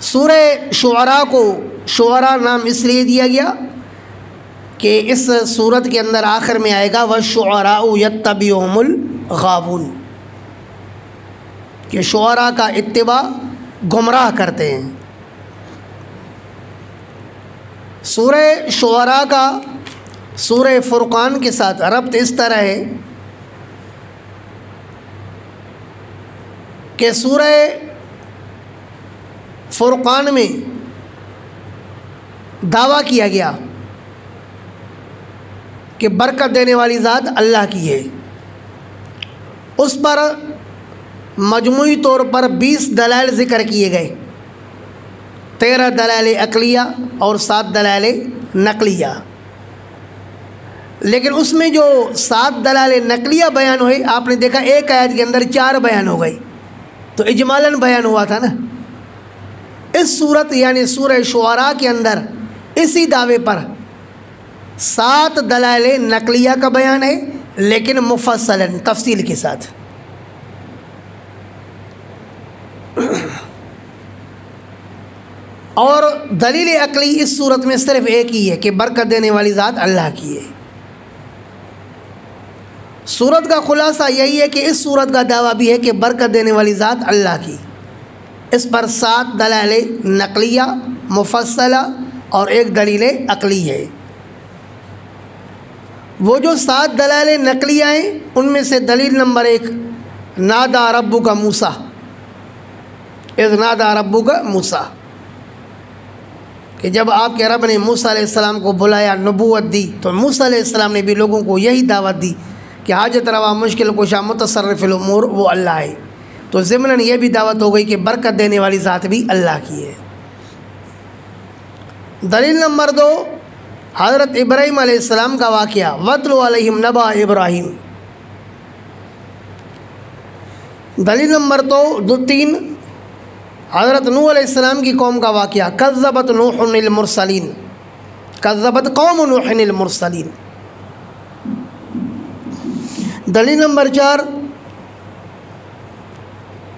سورہ شعراء کو شعراء نام اس لیے دیا گیا کہ اس صورت کے اندر آخر میں آئے گا وَالشُّعَرَاءُ يَتَّبِعُهُمُ الْغَاوُونَ، کہ شعراء کا اتباع گمراہ کرتے ہیں۔ سورہ شعراء کا سورہ فرقان کے ساتھ ربط اس طرح ہے کہ سورہ فرقان میں دعویٰ کیا گیا کہ برکت دینے والی ذات اللہ کی ہے، اس پر مجموعی طور پر 20 دلائل ذکر کیے گئے، 13 دلائل عقلیہ اور 7 دلائل نقلیہ۔ لیکن اس میں جو 7 دلائل نقلیہ بیان ہوئے، آپ نے دیکھا ایک آیت کے اندر 4 بیان ہو گئی، تو اجمالاً بیان ہوا تھا نا۔ اس صورت یعنی سورہ شعراء کے اندر اسی دعوے پر 7 دلائل نقلیہ کا بیان ہے، لیکن مفصلاً تفصیل کے ساتھ۔ اور دلیل عقلی اس صورت میں صرف ایک ہی ہے کہ برکت دینے والی ذات اللہ کی ہے۔ صورت کا خلاصہ یہی ہے کہ اس صورت کا دعویٰ بھی ہے کہ برکت دینے والی ذات اللہ کی، اس پر 7 دلائل نقلیہ مفصلہ اور 1 دلیل عقلی ہے۔ وہ جو 7 دلائل نقلیہ ہیں ان میں سے دلیل نمبر 1 نادا ربک موسیٰ، اذ نادا ربک موسیٰ، کہ جب آپ کے رب نے موسیٰ علیہ السلام کو بلایا، نبوت دی، تو موسیٰ علیہ السلام نے بھی لوگوں کو یہی دعوت دی کہ حاجت روا مشکل کشا متصرف الامور وہ اللہ ہے۔ تو ضمناً یہ بھی دعوت ہو گئی کہ برکت دینے والی ذات بھی اللہ کی ہے۔ دلیل نمبر 2 حضرت ابراہیم علیہ السلام کا واقعہ، وَاتْلُ عَلَيْهِمْ نَبَأَ ابراہیم۔ دلیل نمبر 3 حضرت نوح علیہ السلام کی قوم کا واقعہ، کذبت نوح المرسلین، کذبت قوم نوح المرسلین۔ دلیل نمبر 4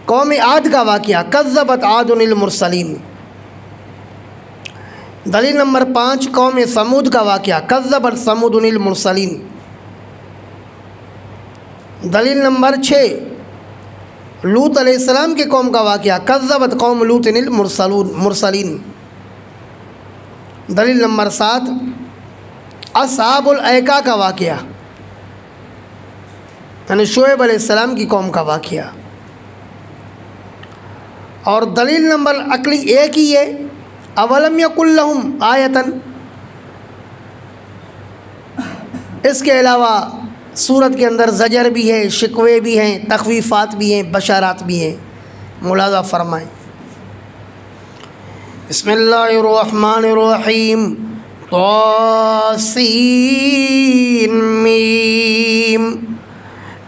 قوم عاد کا واقعہ، کذبت عاد المرسلین۔ دلیل نمبر 5 قوم ثمود کا واقعہ، کذبت ثمود المرسلین۔ دلیل نمبر 6 لوط علیہ السلام کے قوم کا واقعہ، کذبت قوم لوط المرسلین۔ دلیل نمبر 7 اصحاب الایکہ کا واقعہ، یعنی شعیب علیہ السلام کی قوم کا واقعہ۔ اور دلیل نمبر عقلی ایک ہی ہے، اولم یکن لہم آیتن۔ اس کے علاوہ سورت کے اندر زجر بھی ہے، شکوے بھی ہیں، تخویفات بھی ہیں، بشارات بھی ہیں، ملاحظہ فرمائیں۔ بسم اللہ الرحمن الرحیم، طاسین میم،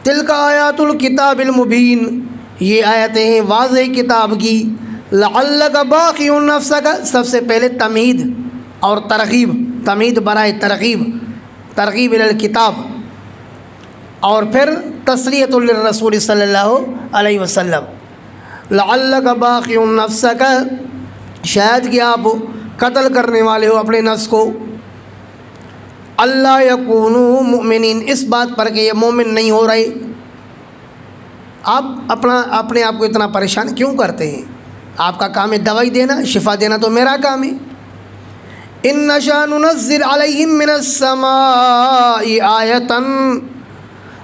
تلک آیات الکتاب المبین، یہ آیتیں ہیں واضح کتاب کی، لعلک باقی نفسک، سب سے پہلے تمہید اور ترغیب، تمہید برائے ترغیب، ترغیب الی الکتاب، اور پھر تسلیۃ للرسول صلی اللہ علیہ وسلم، لعلک باقی نفسک، شاید کہ آپ قتل کرنے والے ہو اپنے نفس کو، اللہ یکونوا مؤمنین، اس بات پر کہ یہ مومن نہیں ہو رہے، آپ اپنے آپ کو اتنا پریشان کیوں کرتے ہیں؟ آپ کا کام ہے دوائی دینا، شفا دینا تو میرا کام ہے۔ ان نشاء ننزل علیہم من السماء آیۃ،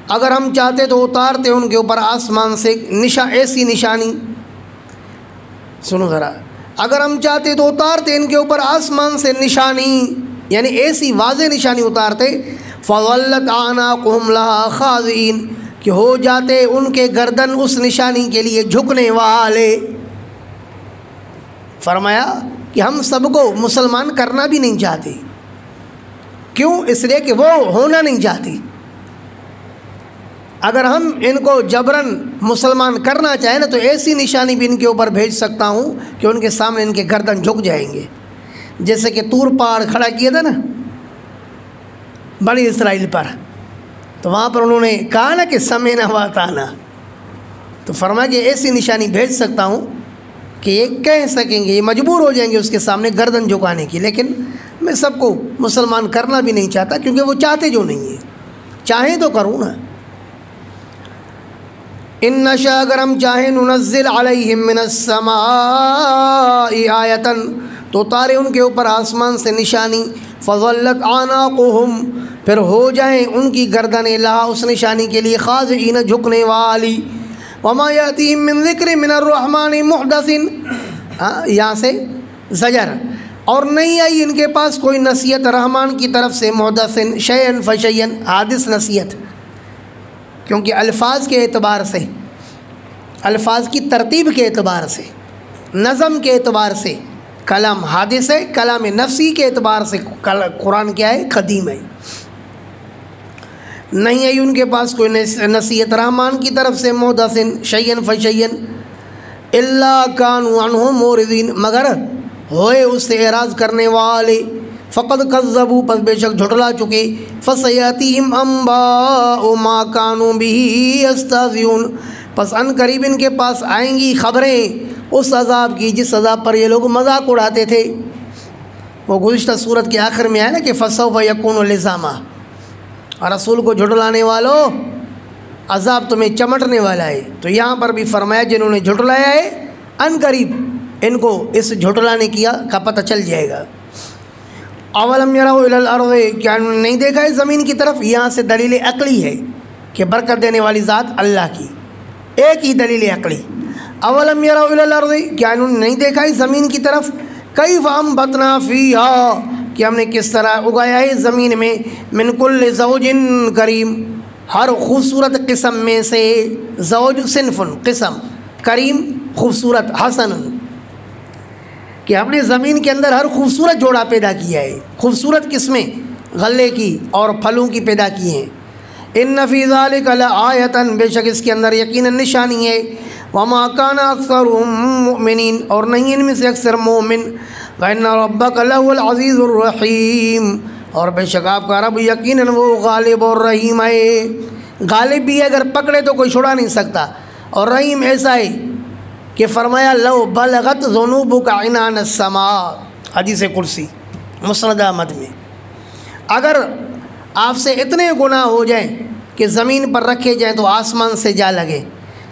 اگر ہم چاہتے تو اتارتے ان کے اوپر آسمان سے ایسی نشانی، سنو ذرا، اگر ہم چاہتے تو اتارتے ان کے اوپر آسمان سے نشانی، یعنی ایسی واضح نشانی اتارتے، فَظَلَّتْ أَعْنَاقُهُمْ لَهَا خَاضِعِينَ، کہ ہو جاتے ان کے گردن اس نشانی کے لیے جھکنے والے۔ فرمایا کہ ہم سب کو مسلمان کرنا بھی نہیں چاہتے، کیوں؟ اس لیے کہ وہ ہونا نہیں چاہتی۔ اگر ہم ان کو جبراً مسلمان کرنا چاہیں نا تو ایسی نشانی بھی ان کے اوپر بھیج سکتا ہوں کہ ان کے سامنے ان کے گردن جھک جائیں گے، جیسے کہ طور پہاڑ کھڑا کیا تھا نا بنی اسرائیل پر، تو وہاں پر انہوں نے کہا نا کہ سمعنا وأطعنا، تو فرمایا کہ ایسی نشانی بھیج سکتا ہوں کہ یہ کہہ سکیں گے، یہ مجبور ہو جائیں گے اس کے سامنے گردن جھکانے کی، لیکن میں سب کو مسلمان کرنا بھی نہیں چاہتا، کیونکہ وہ چاہتے جو نہیں ہیں، چاہیں تو کروں نا۔ ان نشاء اگر ہم چاہیں ننزل علیہم من السماء آیۃ تو اتارے ان کے اوپر آسمان سے نشانی، فظلت اعناقہم پھر ہو جائیں ان کی گردنیں لہا اس نشانی کے لیے خاضعین جھکنے والی، وما یاتیہم من ذکر من الرحمن محدث یہاں سے زجر، اور نہیں آئی ان کے پاس کوئی نصیحت رحمان کی طرف سے، محدث شیئن فشیئن حادث نصیحت، کیونکہ الفاظ کے اعتبار سے، الفاظ کی ترتیب کے اعتبار سے، نظم کے اعتبار سے کلام حادث ہے، کلام نفسی کے اعتبار سے قرآن کیا ہے؟ قدیم ہے۔ نہیں آئی ان کے پاس کوئی نصیحت رحمان کی طرف سے، محدث شیئن فشیئن الا کانوا عنہ معرضین مگر ہوئے اس سے اعراض کرنے والے، فقد کذبوا پس بے شک جھٹلا چکے، فسیاتیہم انباء ما کانوا بہ یستہزئون پس ان قریب ان کے پاس آئیں گی خبریں اس عذاب کی جس عذاب پر یہ لوگ مذاق اڑاتے تھے۔ وہ گزشتہ صورت کے آخر میں آیا نا کہ فسوف یکون لزاما، رسول کو جھٹلانے والوں عذاب تمہیں چمٹنے والا ہے، تو یہاں پر بھی فرمایا جنہوں نے جھٹلایا ہے ان قریب ان کو اس جھٹلانے کا پتہ چل جائے گا۔ اولم یروا الی الارض کیا انہوں نے نہیں دیکھا ہے زمین کی طرف؟ یہاں سے دلیل عقلی ہے کہ برکت دینے والی ذات اللہ کی، ایک ہی دلیل عقلی۔ اولم یروا الی الارض کیا انہوں نے نہیں دیکھا ہے زمین کی طرف؟ کیف انبتنا فیہا کہ ہم نے کس طرح اگایا ہے زمین میں، من کل زوج کریم ہر خوبصورت قسم میں سے، زوج صنف قسم، کریم خوبصورت، حسن کہ ہم نے زمین کے اندر ہر خوبصورت جوڑا پیدا کیا ہے، خوبصورت قسمیں غلے کی اور پھلوں کی پیدا کی ہیں۔ ان فی ذلک لآیۃ بے شک اس کے اندر یقیناً نشانی ہے، وما کان اکثرهم مؤمنین اور نہیں ان میں سے اکثر مومن، وان ربک لہو العزیز الرحیم اور بے شک آپ کا رب یقیناً وہ غالب اور رحیم ہے، غالب بھی اگر پکڑے تو کوئی چھڑا نہیں سکتا، اور رحیم ایسا ہے کہ فرمایا لو بلغت ذنوبک عنان السماء، حدیث قدسی مسند احمد میں، اگر آپ سے اتنے گناہ ہو جائیں کہ زمین پر رکھے جائیں تو آسمان سے جا لگے،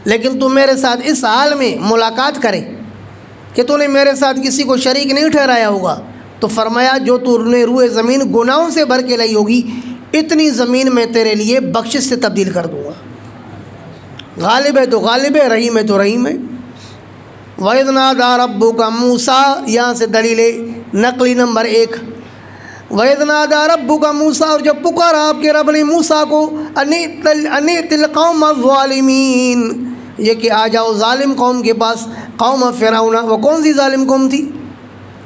لیکن تم میرے ساتھ اس حال میں ملاقات کرے کہ تو نے میرے ساتھ کسی کو شریک نہیں ٹھہرایا ہوگا، تو فرمایا جو تو نے روئے زمین گناہوں سے بھر کے لائی ہوگی اتنی زمین میں تیرے لیے بخشش سے تبدیل کر دوں گا۔ غالب ہے تو غالب ہے، رحیم ہے تو رحیم ہے۔ وَإِذْ نَادَىٰ رَبُّكَ مُوسَىٰ یہاں سے دلیل نقلی نمبر 1، وَإِذْ نَادَىٰ رَبُّكَ مُوسَىٰ اور جب پکارا آپ کے رب نے موسیٰ کو، أَنِ ائْتِ الْقَوْمَ الظَّالِمِينَ یہ کہ آ جاؤ ظالم قوم کے پاس، قوم فرعون، وہ کون سی ظالم قوم تھی؟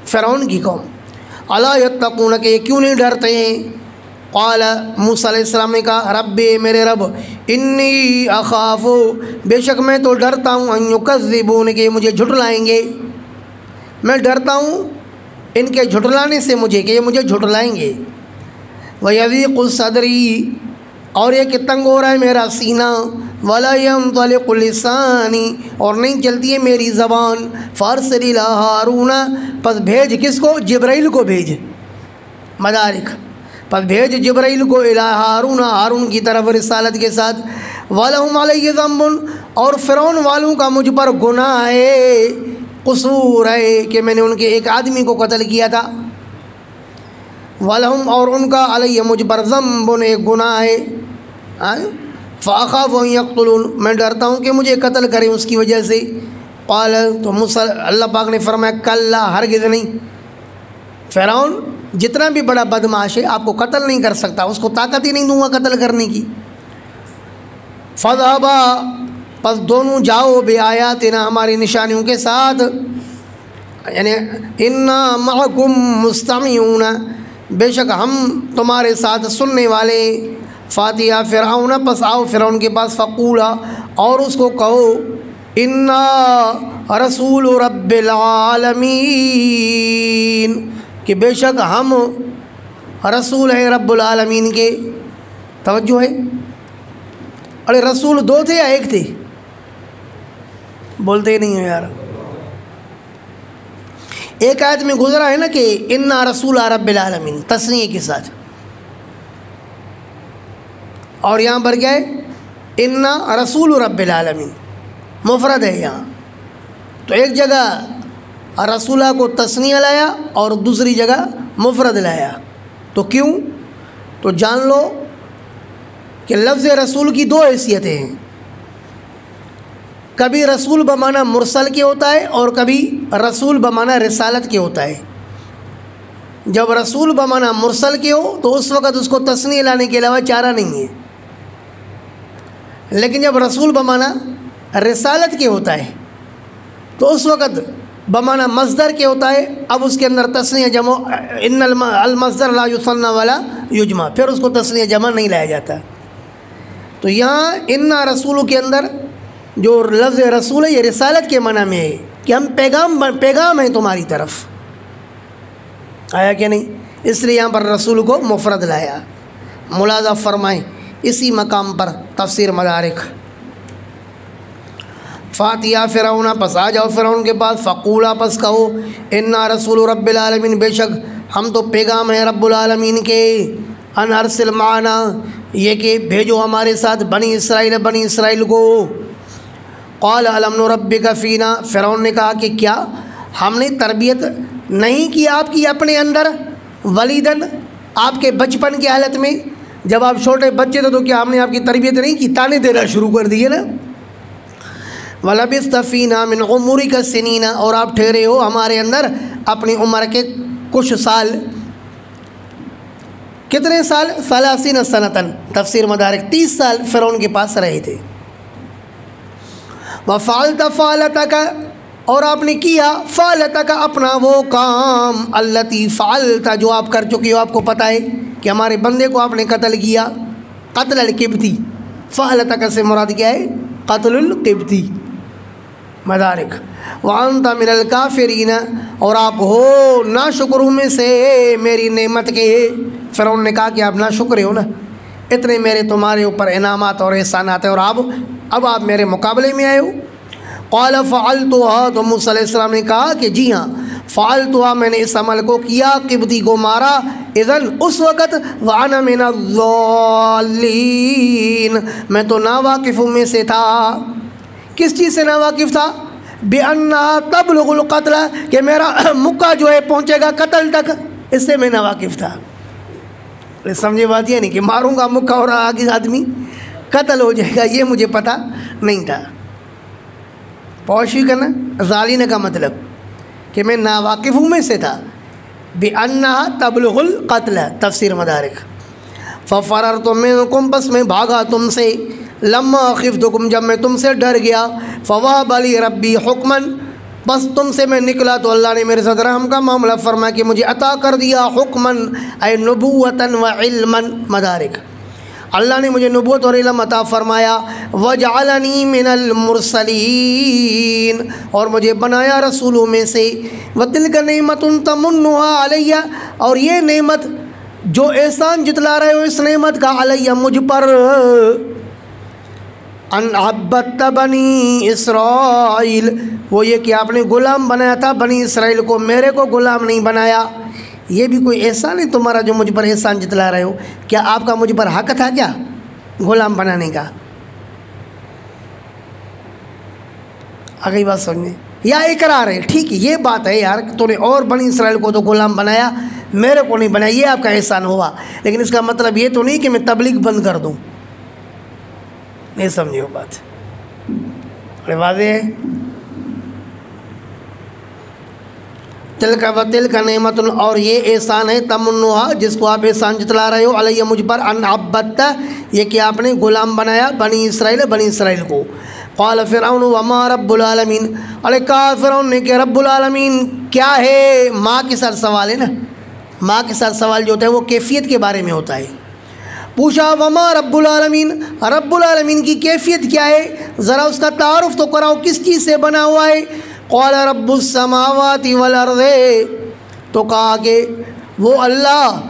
فرعون کی قوم۔ الا یتقون کہ یہ کیوں نہیں ڈرتے ہیں؟ قال موسیٰ علیہ السلام نے کہا رب میرے رب انی اخاف بے شک میں تو ڈرتا ہوں ان یکذبون کہ یہ مجھے جھٹلائیں گے، میں ڈرتا ہوں ان کے جھٹلانے سے مجھے کہ یہ مجھے جھٹلائیں گے۔ وَيَضِيقُ صَدْرِي اور یہ کہ تنگ ہو رہا ہے میرا سینہ، وَلَا يَنطَلِقُ لِسَانِي اور نہیں چلتی ہے میری زبان، فَأَرْسِلْ إِلَىٰ هَارُونَ پس بھیج کس کو؟ جبرائیل کو بھیج، مدارک پس بھیج جبرائیل کو الی ہارون، ہارون کی طرف رسالت کے ساتھ، وَلَهُمْ عَلَيَّ ذَنبٌ اور فرعون والوں کا مجھ پر گناہ ہے، قصور ہے کہ میں نے ان کے ایک آدمی کو قتل کیا تھا، وَلَهُمْ اور ان کا علیہ مجھ پر ذنب ایک گناہ ہے، فَأَخَافُ أَن يَقْتُلُونَ میں ڈرتا ہوں کہ مجھے قتل کریں اس کی وجہ سے۔ قال تو اللہ پاک نے فرمایا کلا ہرگز نہیں، فرعون جتنا بھی بڑا بدمعاش ہے آپ کو قتل نہیں کر سکتا، اس کو طاقت ہی نہیں دوں گا قتل کرنے کی۔ فَذْهَبَا پس دونوں جاؤ بِآیَاتِنَا ہماری نشانیوں کے ساتھ، یعنی اِنَّا مَعَكُمْ مُسْتَمِعُونَ بے شک ہم تمہارے ساتھ سننے والے۔ فاتحہ فرعون پس آؤ فرعون کے پاس، فقولا اور اس کو کہو اِنَّا رسول رب العالمین کہ بے شک ہم رسول ہیں رب العالمین کے۔ توجہ ہے، ارے رسول دو تھے یا ایک تھے؟ بولتے ہی نہیں ہو یار، ایک آیت میں گزرا ہے نا کہ انا رسول رب العالمین تسنیہ کے ساتھ، اور یہاں پر کیا ہے انا رسول رب العالمین مفرد ہے یہاں. تو ایک جگہ رسولہ کو تسنیہ لایا اور دوسری جگہ مفرد لایا. تو کیوں؟ تو جان لو کہ لفظ رسول کی دو حیثیتیں ہیں. کبھی رسول بمعنی مرسل کے ہوتا ہے اور کبھی رسول بمعنی رسالت کے ہوتا ہے. جب رسول بمعنی مرسل کے ہو تو اس وقت اس کو تسنیہ لانے کے علاوہ چارہ نہیں ہے. لیکن جب رسول بمعنی رسالت کے ہوتا ہے تو اس وقت بمعنی مصدر کے ہوتا ہے. اب اس کے اندر تسنیہ جمع، ان المصدر لا یثنى ولا یجمع، پھر اس کو تسنیہ جمع نہیں لایا جاتا. تو یہاں انا رسول کے اندر جو لفظ رسول ہے یہ رسالت کے معنی میں ہے کہ ہم پیغام ہیں تمہاری طرف. آیا کہ نہیں؟ اس لیے یہاں پر رسول کو مفرد لایا. ملاحظہ فرمائیں اسی مقام پر تفسیر مدارک. فاتیا فرعون، پس آ جاؤ فرعون کے پاس. فقولا، پس کہو انا رسول رب العالمین، بے شک ہم تو پیغام ہیں رب العالمین کے. ان ارسل معنا، یہ کہ بھیجو ہمارے ساتھ بنی اسرائیل کو. قال الم نربک فینا، فرعون نے کہا کہ کیا ہم نے تربیت نہیں کی آپ کی اپنے اندر ولیدن، آپ کے بچپن کی حالت میں جب آپ چھوٹے بچے تھے تو کیا ہم نے آپ کی تربیت نہیں کی؟ تانے دینا شروع کر دیے نا. وَلَبِثْتَ فِينَا مِنْ عُمُرِكَ سِنِينَ، اور آپ ٹھہرے ہو ہمارے اندر اپنی عمر کے کچھ سال. کتنے سال؟ 30 سنتاً، تفسیر مدارک 30 سال فرعون کے پاس رہے تھے. وَفَعَلْتَ فَعَلَتَكَ، اور آپ نے کیا فعلتک اپنا وہ کام، التی فعلت جو آپ کر چکی ہو. آپ کو پتہ ہے کہ ہمارے بندے کو آپ نے قتل کیا، قتل القبطی. فعلتک سے مراد کیا ہے؟ قتل القبطی. مدارک. وانت من الکافرین، اور آپ ہو ناشکروں میں سے میری نعمت کے. فرعون نے کہا کہ آپ ناشکر ہو نا، اتنے میرے تمہارے اوپر انعامات اور احسانات ہیں اور اب آپ میرے مقابلے میں آئے ہو. قال فعلتها، تو موسیٰ علیہ السلام نے کہا کہ جی ہاں فعلتها، میں نے اس عمل کو کیا، قبطی کو مارا. اذن اس وقت، وانا من الضالین، میں تو ناواقفوں میں سے تھا. کس چیز سے ناواقف تھا؟ بِأَنَّهَا تَبْلُغُ الْقَتْلَ، کہ میرا مکہ جو ہے پہنچے گا قتل تک، اس سے میں ناواقف تھا. سمجھے بات یہ نہیں کہ ماروں گا مکہ اور آگے آدمی قتل ہو جائے گا، یہ مجھے پتہ نہیں تھا. پوشی کرنا ظالین کا مطلب کہ میں ناواقفوں میں سے تھا. بِأَنَّهَا تَبْلُغُ الْقَتْلَ، تفسیر مدارک. فَفَرَرْتُ مِنْكُمْ، بس میں بھاگا تم سے. لَمَّا خِفْتُكُمْ، جب میں تم سے ڈر گیا. فَوَهَبَ لِي رَبِّي حُکْمًا، بس تم سے میں نکلا تو اللہ نے میرے ساتھ رحم کا معاملہ فرما کہ مجھے عطا کر دیا حکماً اے نبوتاً و علماً. مدارک. اللہ نے مجھے نبوت اور علم عطا فرمایا. وَجَعَلَنِي مِنَ الْمُرْسَلِينَ، اور مجھے بنایا رسولوں میں سے. وَتِلْكَ نِعْمَةٌ تَمُنُّهَا عَلَيَّ، اور یہ نعمت جو احسان جتلا رہے ہو اس نعمت کا علیہ مجھ پر. ان عبدت بنی اسرائیل، وہ یہ کہ آپ نے غلام بنایا تھا بنی اسرائیل کو، میرے کو غلام نہیں بنایا. یہ بھی کوئی احسان ہے تمہارا جو مجھ پر احسان جتلا رہے ہو؟ کیا آپ کا مجھ پر حق تھا کیا غلام بنانے کا؟ آگئی بات سمجھیں یا اقرار ہے؟ ٹھیک ہے یہ بات ہے یار، تو نے اور بنی اسرائیل کو تو غلام بنایا، میرے کو نہیں بنایا، یہ آپ کا احسان ہوا. لیکن اس کا مطلب یہ تو نہیں کہ میں تبلیغ بند کر دوں. نہیں سمجھے وہ بات؟ بڑے واضح ہے. تلک و تلک نعمت، اور یہ احسان ہے تمنوہا جس کو آپ احسان جتلا رہے ہو علیہ مجھ پر. ان عبدت، یہ کہ آپ نے غلام بنایا بنی اسرائیل کو. قال فرعون وما رب العالمین، ارے کہا فرعون نے کہ رب العالمین کیا ہے؟ ماں کے ساتھ سوال ہے نا، ماں کے ساتھ سوال جو ہوتا ہے وہ کیفیت کے بارے میں ہوتا ہے. پوچھا وما رب العالمین، رب العالمین کی کیفیت کیا ہے؟ ذرا اس کا تعارف تو کراؤ، کس چیز سے بنا ہوا ہے؟ قال رب السماوات والارض، تو کہا کہ وہ اللہ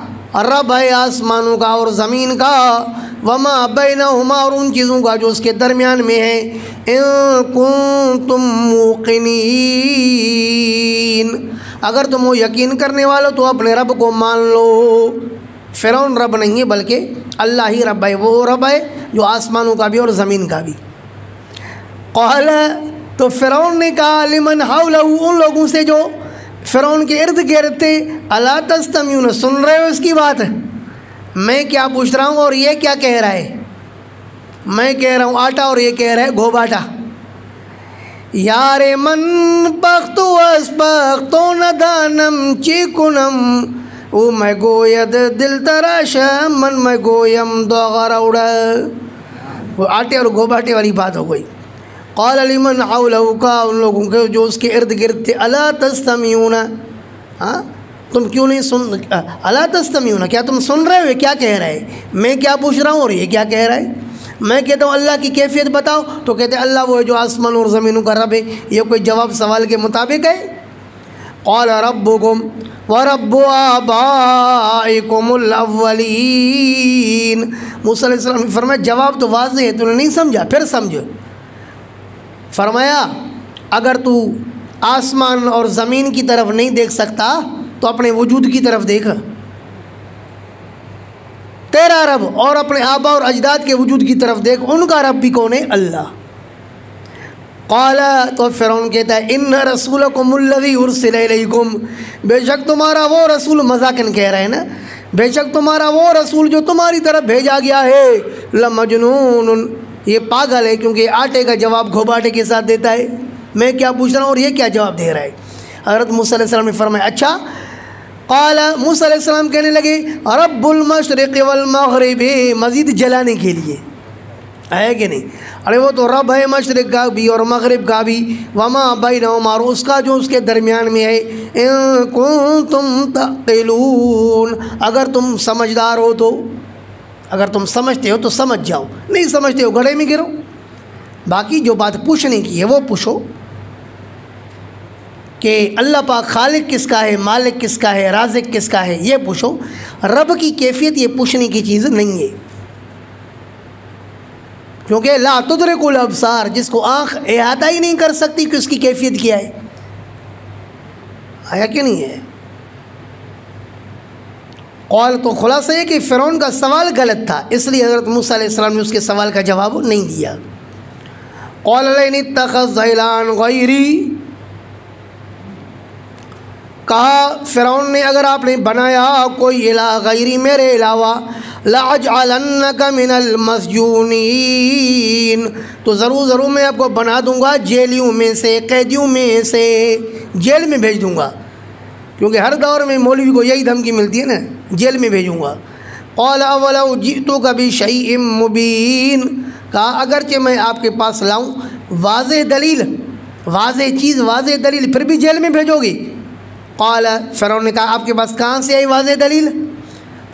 رب ہے آسمانوں کا اور زمین کا. وما بینہما، اور ان چیزوں کا جو اس کے درمیان میں ہے. ان کنتم موقنین، اگر تم وہ یقین کرنے والو تو اپنے رب کو مان لو۔ فرعون رب نہیں ہے بلکہ اللہ ہی رب ہے، وہ رب ہے جو آسمانوں کا بھی اور زمین کا بھی۔ قال، تو فرعون نے کہا لمن حولہ، ان لوگوں سے جو فرعون کے ارد گرد تھے، الا تستمعون، سن رہے ہو اس کی بات؟ میں کیا پوچھ رہا ہوں اور یہ کیا کہہ رہا ہے؟ میں کہہ رہا ہوں آٹا اور یہ کہہ رہا ہے گھوباٹا۔ یار من پختو اس پختو ندانم چیکنم او میں گوید دل تراش من میں گویم دوغر اوڑا۔ وہ آٹے اور گھوباٹے والی بات ہو گئی۔ قال لمن حولہ، کا ان لوگوں کے جو اس کے ارد گرد تھے، الا تستمعون، ہاں تم کیوں نہیں سن، الا تستمعون، کیا تم سن رہے ہو کیا کہہ رہے ہیں؟ میں کیا پوچھ رہا ہوں اور یہ کیا کہہ رہا ہے؟ میں کہتا ہوں اللہ کی کیفیت بتاؤ تو کہتے ہیں اللہ وہ ہے جو آسمان اور زمینوں کا رب ہے۔ یہ کوئی جواب سوال کے مطابق ہے؟ قال ربکم ورب آبائکم الاولین، موسیٰ علیہ السلام نے فرمایا جواب تو واضح ہے، تو نے نہیں سمجھا، پھر سمجھو۔ فرمایا اگر تو آسمان اور زمین کی طرف نہیں دیکھ سکتا تو اپنے وجود کی طرف دیکھ، تیرا رب، اور اپنے آبا اور اجداد کے وجود کی طرف دیکھ، ان کا رب بھی کون ہے؟ اللہ۔ قال، تو فرعون کہتا ہے ان رسولکم الذی ارسل الیکم، بے شک تمہارا وہ رسول، مذاقاً کہہ رہے ہیں نا، بے شک تمہارا وہ رسول جو تمہاری طرف بھیجا گیا ہے، لمجنون، یہ پاگل ہے، کیونکہ آٹے کا جواب گھوباٹے کے ساتھ دیتا ہے۔ میں کیا پوچھ رہا ہوں اور یہ کیا جواب دے رہا ہے؟ حضرت موسیٰ علیہ السلام نے فرمایا اچھا۔ قال، موسیٰ علیہ السلام کہنے لگے رب المشرق والمغرب، مزید جلانے کے لیے ہے کہ نہیں، ارے وہ تو رب ہے مشرق کا بھی اور مغرب کا بھی، وما بینہما، اور اس کا جو اس کے درمیان میں ہے، ان کنتم تعقلون، اگر تم سمجھدار ہو تو، اگر تم سمجھتے ہو تو سمجھ جاؤ، نہیں سمجھتے ہو گڑھے میں گرو۔ باقی جو بات پوچھنے کی ہے وہ پوچھو کہ اللہ پاک خالق کس کا ہے، مالک کس کا ہے، رازق کس کا ہے، یہ پوچھو۔ رب کی کیفیت یہ پوچھنے کی چیز نہیں ہے، کیونکہ لا تدرک الابصار، جس کو آنکھ احاطہ ہی نہیں کر سکتی کہ اس کی کیفیت کیا ہے، آیا کہ نہیں ہے؟ قول، تو خلاصہ یہ کہ فرعون کا سوال غلط تھا، اس لیے حضرت موسیٰ علیہ السلام نے اس کے سوال کا جواب نہیں دیا۔ قال لئن اتخذ الہا غیری، کہا فرعون نے اگر آپ نے بنایا کوئی الہ غیری میرے علاوہ، لَأَجْعَلَنَّكَ مِنَ الْمَسْجُونِينَ، تو ضرور میں آپ کو بنا دوں گا جیلیوں میں سے، قیدیوں میں سے، جیل میں بھیج دوں گا، کیونکہ ہر دور میں مولوی کو یہی دھمکی ملتی ہے نا، جیل میں بھیجوں گا۔ قَالَ أَوَلَوْ جِئْتُكَ بِشَيْءٍ مُبِينٍ، کہا اگرچہ میں آپ کے پاس لاؤں واضح دلیل، واضح چیز، واضح دلیل، پھر بھی جیل میں بھیجو گی؟ قال، فرعون نے کہا آپ کے پاس کہاں سے آئی واضح دلیل؟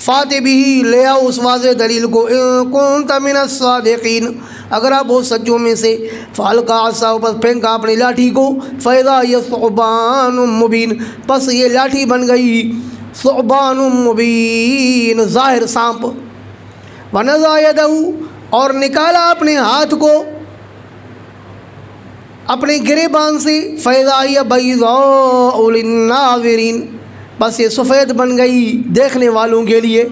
فاتح بھی، لے آؤ اس واضح دلیل کو، ان کنت من الصادقین، اگر آپ ہو سچوں میں سے۔ فالقا عصاہ، پس پھینکا اپنی لاٹھی کو، فاذا ہی ثعبان مبین، پس یہ لاٹھی بن گئی ثعبان مبین، ظاہر سانپ۔ ونزع یدہ، اور نکالا اپنے ہاتھ کو اپنے گریبان سے، فاذا ہی بیضاء للناظرین، بس یہ سفید بن گئی دیکھنے والوں کے لیے،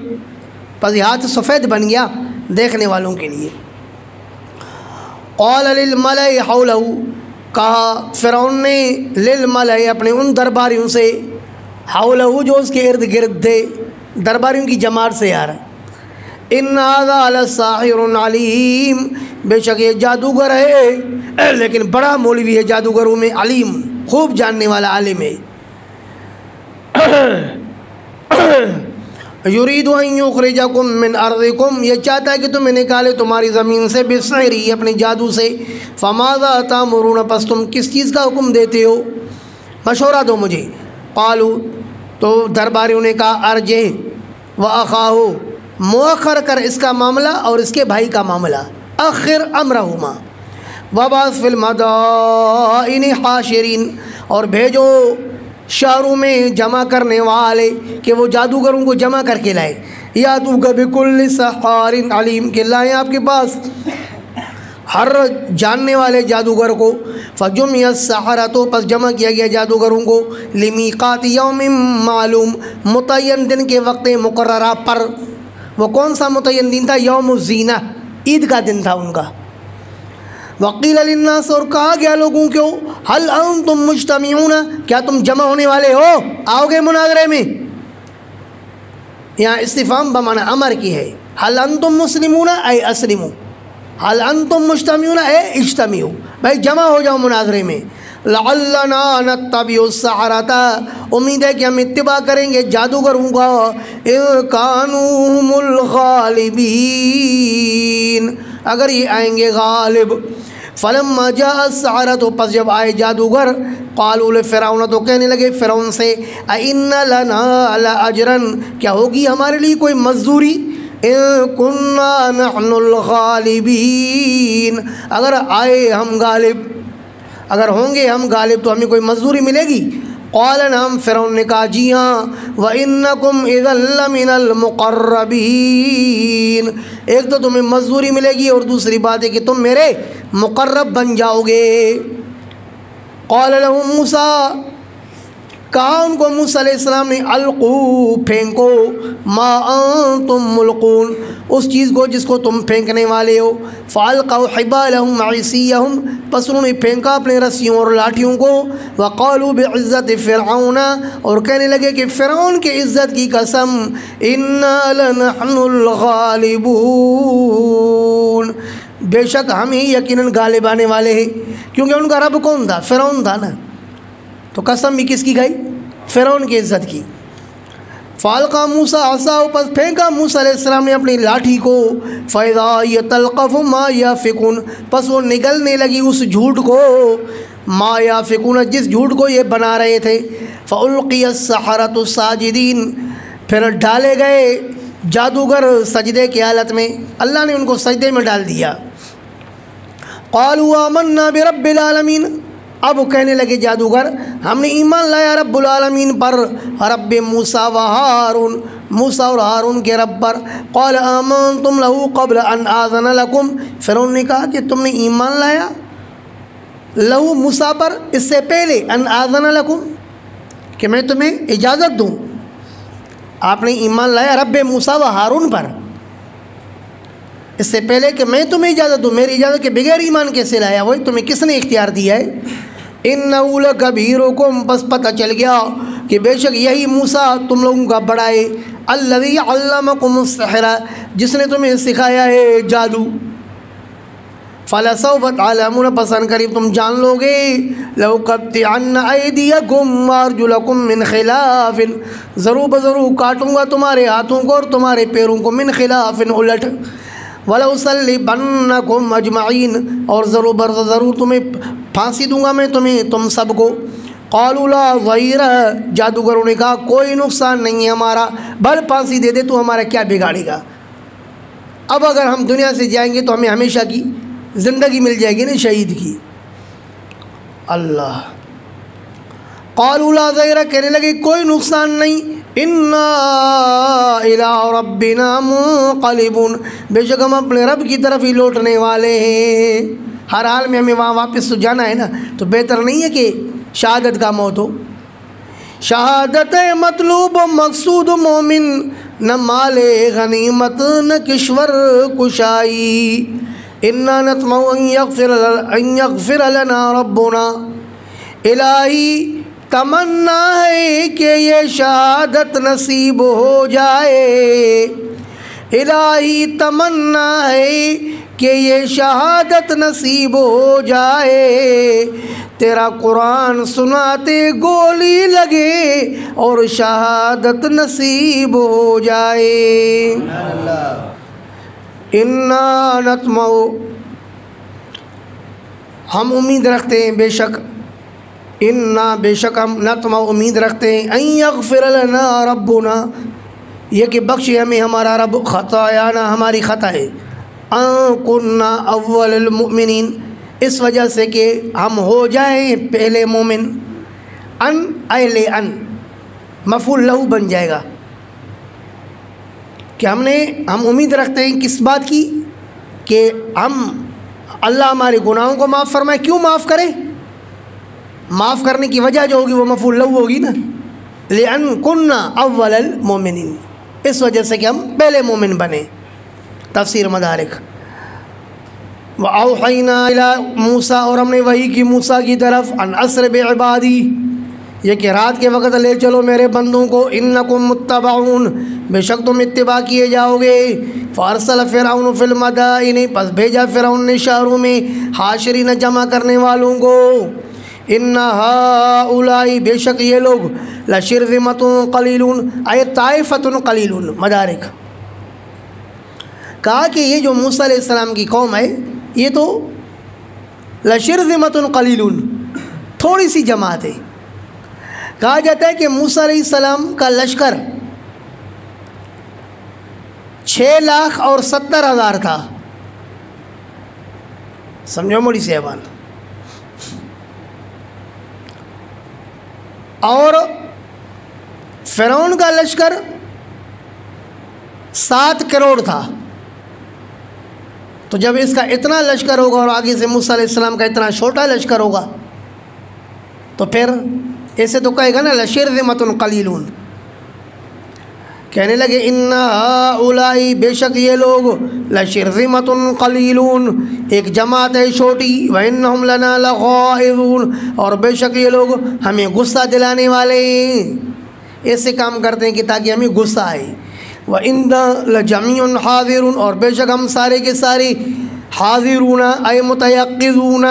بس یہ ہاتھ سفید بن گیا دیکھنے والوں کے لیے۔ قال للملأ حولہ، کہا فرعون نے للملأ اپنے ان درباریوں سے، حولہ جو اس کے ارد گرد تھے، درباریوں کی جماعت سے یار، ان ھذا لساحر علیم، بے شک یہ جادوگر ہے لیکن بڑا مولوی ہے، جادوگروں میں علیم، خوب جاننے والا عالم ہے۔ یرید ان یخرجکم من ارضکم، یہ چاہتا ہے کہ تمہیں نکالے تمہاری زمین سے، بسحرہ، اپنے جادو سے۔ فماذا تأمرون، پس تم کس چیز کا حکم دیتے ہو، مشورہ دو مجھے۔ قالوا، تو درباریوں نے کہا ارجع واخاہ، مؤخر کر اس کا معاملہ اور اس کے بھائی کا معاملہ، اخر امرہما، وابعث فی المدائن حاشرین، اور بھیجو شہروں میں جمع کرنے والے، کہ وہ جادوگروں کو جمع کر کے لائے، یاتوک بکل سحار علیم، کہ لائیں آپ کے پاس ہر جاننے والے جادوگر کو، فجمع السحرۃ پس جمع کیا گیا جادوگروں کو، لمیقات یوم معلوم متعین دن کے وقت مقررہ پر۔ وہ کون سا متعین دن تھا؟ یوم الزینہ، عید کا دن تھا ان کا۔ وقیل للناس اور کہا گیا لوگوں کو، هل انتم مجتمعون کیا تم جمع ہونے والے ہو، آؤ گے مناظرے میں؟ یہاں استفہام بمعنی امر کی ہے، هل انتم مسلمون اے اسلموا، هل انتم مجتمعون اے اجتمعوا، بھائی جمع ہو جاؤ مناظرے میں۔ لعلنا نتبع السحرۃ امید ہے کہ ہم اتباع کریں گے جادوگروں کا، ان کانوا هم الغالبین اگر یہ آئیں گے غالب۔ فلما جاء السحرۃ پس جب آئے جادوگر، قالوا لفرعون تو کہنے لگے فرعون سے، أئن لنا لأجرا کیا ہوگی ہمارے لیے کوئی مزدوری، ان كنا نحن الغالبین اگر آئے ہم غالب، اگر ہوں گے ہم غالب تو ہمیں کوئی مزدوری ملے گی؟ قال نعم فرعون نے کہا جی ہاں، وَإِنَّكُمْ إِذًا لَّمِنَ الْمُقَرَّبِينَ ایک تو تمہیں مزدوری ملے گی اور دوسری بات ہے کہ تم میرے مقرب بن جاؤ گے۔ قال لهم موسیٰ کہا ان کو موسیٰ علیہ السلام نے، القوا پھینکو، ما انتم ملقون اس چیز کو جس کو تم پھینکنے والے ہو۔ فالقوا حبالهم عصیهم پس انہوں نے پھینکا اپنے رسیوں اور لاٹھیوں کو۔ وقالوا بعزت فرعون اور کہنے لگے کہ فرعون کے عزت کی قسم، انا لنحن الغالبون بے شک ہم ہی یقیناً غالب آنے والے ہیں، کیونکہ ان کا رب کون تھا؟ فرعون تھا نا، تو قسم بھی کس کی گئی؟ فرعون کی عزت کی۔ فالقا موسیٰ عصاہ پس پھینکا موسیٰ علیہ السلام نے اپنی لاٹھی کو، فَإِذَا هِيَ تَلْقَفُ مَا يَأْفِكُونَ پس وہ نگلنے لگی اس جھوٹ کو، ما يَأْفِكُونَ جس جھوٹ کو یہ بنا رہے تھے۔ فَأُلْقِيَ السَّحَرَةُ سَاجِدِينَ پھر ڈالے گئے جادوگر سجدے کی حالت میں، اللہ نے ان کو سجدے میں ڈال دیا۔ قالوا آمنا برب العالمین اب کہنے لگے جادوگر ہم نے ایمان لایا رب العالمین پر، رب موسیٰ و ہارون موسیٰ اور ہارون کے رب پر۔ قال آمنتم له قبل ان آذن لکم فرعون نے کہا کہ تم نے ایمان لایا لہو موسیٰ پر اس سے پہلے، ان آذن لکم کہ میں تمہیں اجازت دوں، آپ نے ایمان لایا رب موسیٰ و ہارون پر اس سے پہلے کہ میں تمہیں اجازت دوں، میری اجازت کے بغیر ایمان کیسے لایا؟ وہی تمہیں کس نے اختیار دیا ہے؟ اِنَّهُ لَكَبِيرُكُمْ بس پتہ چل گیا کہ بے شک یہی موسیٰ تم لوگوں کا بڑا ہے، الَّذِي عَلَّمَكُمُ السِّحْرَ جس نے تمہیں سکھایا ہے جادو۔ فَلَسَوْفَ تَعْلَمُونَ پس ان قریب تم جان لو گے، لَأُقَطِّعَنَّ أَيْدِيَكُمْ وَأَرْجُلَكُمْ مِنْ خِلَافٍ ضرور بضرور کاٹوں گا تمہارے ہاتھوں کو اور تمہارے پیروں کو، من خلاف الٹ، وَلَأُصَلِّبَنَّكُمْ أَجْمَعِينَ اور ضرور تمہیں پھانسی دوں گا میں تم سب کو۔ قالوا لا ضَيْرَ جادوگروں نے کہا کوئی نقصان نہیں ہے ہمارا، بل پھانسی دے دے تو ہمارا کیا بگاڑے گا؟ اب اگر ہم دنیا سے جائیں گے تو ہمیں ہمیشہ کی زندگی مل جائے گی نا شہید کی۔ اللہ قالوا لا ضَيْرَ کہنے لگے کوئی نقصان نہیں، اِنَّا إِلَىٰ رَبِّنَا مُنقَلِبُونَ بے شک ہم اپنے رب کی طرف ہی لوٹنے والے ہیں، ہر حال میں ہمیں وہاں واپس تو جانا ہے نا، تو بہتر نہیں ہے کہ شہادت کا موت ہو۔ شہادت مطلوب و مقصود مومن، نہ مال غنیمت نہ کشور کشائی، اِنَّا نَطْمَعُ أَن يَغْفِرَ لَنَا رَبُّنَا الہی تمنا ہے کہ یہ شہادت نصیب ہو جائے، الہی تمنا ہے کہ یہ شہادت نصیب ہو جائے، تیرا قرآن سناتے گولی لگے اور شہادت نصیب ہو جائے۔ اِنَّا نَطْمَعُ ہم امید رکھتے ہیں، بے شک بے شک ہم نطمع امید رکھتے ہیں، ان یغفر لنا ربنا یہ کہ بخشے ہمیں ہمارا رب خطایانا ہماری خطا ہے، ان کننا اول المؤمنین اس وجہ سے کہ ہم ہو جائیں پہلے مومن، ان مفعول لہو بن جائے گا کہ ہم امید رکھتے ہیں کس بات کی کہ ہم اللہ ہمارے گناہوں کو معاف فرمائے. کیوں معاف کرے؟ معاف کرنے کی وجہ جو ہوگی وہ مفعول لہ ہوگی نا، لأن كنا اول المؤمنین، اس وجہ سے کہ ہم پہلے مومن بنے. تفسیر مدارک. وَأَوْحَيْنَا إِلَىٰ موسیٰ، اور ہم نے وحی کی موسیٰ کی طرف، ان اسر بعبادی، یہ کہ رات کے وقت لے چلو میرے بندوں کو، انکم متبعون، بے شک تم اتباع کیے جاؤ گے. فارسل فرعون فی المدائن، پس بھیجا فرعون نے شہروں میں حاشرین جمع کرنے والوں کو. ان ہؤلاء، بے شک یہ لوگ، لشرذمۃ قلیلون، اے طائفۃ قلیلون. مدارک. کہا کہ یہ جو موسیٰ علیہ السلام کی قوم ہے یہ تو لشرذمۃ قلیلون، تھوڑی سی جماعت ہے. کہا جاتا ہے کہ موسیٰ علیہ السلام کا لشکر 6,70,000 تھا. سمجھو موڑی صاحبان. اور فرعون کا لشکر 7 کروڑ تھا. تو جب اس کا اتنا لشکر ہوگا اور آگے سے موسیٰ علیہ السلام کا اتنا چھوٹا لشکر ہوگا تو پھر ایسے تو کہے گا نا لشرذمۃ قلیلون. کہنے لگے ان ہؤلاء، بے شک یہ لوگ، لشرذمۃ قلیلون، ایک جماعت ہے چھوٹی، وانہم لنا لغائظون، اور بے شک یہ لوگ ہمیں غصہ دلانے والے ہیں. ایسے کام کرتے ہیں کہ تاکہ ہمیں غصہ آئے. وَإِنَّا لَجَمِيعٌ حَاذِرُونَ، اور بے شک ہم سارے کے سارے حاضرون اے متیقظون،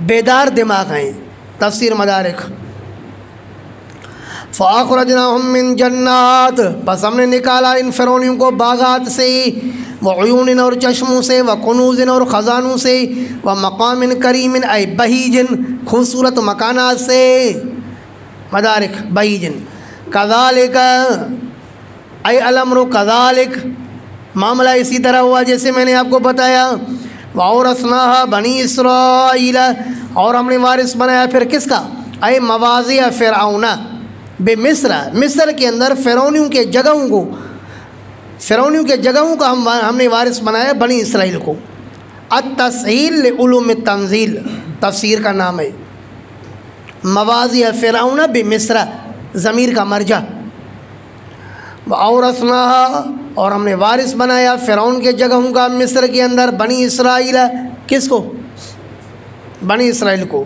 بیدار دماغ ہیں. تفسیر مدارک. فَأَخْرَجْنَاهُم مِّن جَنَّاتٍ، بس ہم نے نکالا ان فرعونیوں کو باغات سے، وعیون، اور چشموں سے، وکنوز، اور خزانوں سے، ومقام کریم، اے بہیج، خوبصورت مکانات سے. مدارک. بہیج. کذالک، اے الامر کذالک، معاملہ اسی طرح ہوا جیسے میں نے آپ کو بتایا. وَأَوْرَثْنَاهَا بنی اسرائیل، اور ہم نے وارث بنایا پھر کس کا؟ اے مواضع فرعون بمصر، مصر کے اندر فرعونیوں کے جگہوں کا ہم نے وارث بنایا بنی اسرائیل کو. التسہیل لعلوم التنزیل تفسیر کا نام ہے. مواضع فرعون بمصر، ضمیر کا مرجع. وَأَوْرَثْنَاهَا، اور ہم نے وارث بنایا فرعون کے جگہوں کا مصر کے اندر بنی اسرائیل. کس کو؟ بنی اسرائیل کو.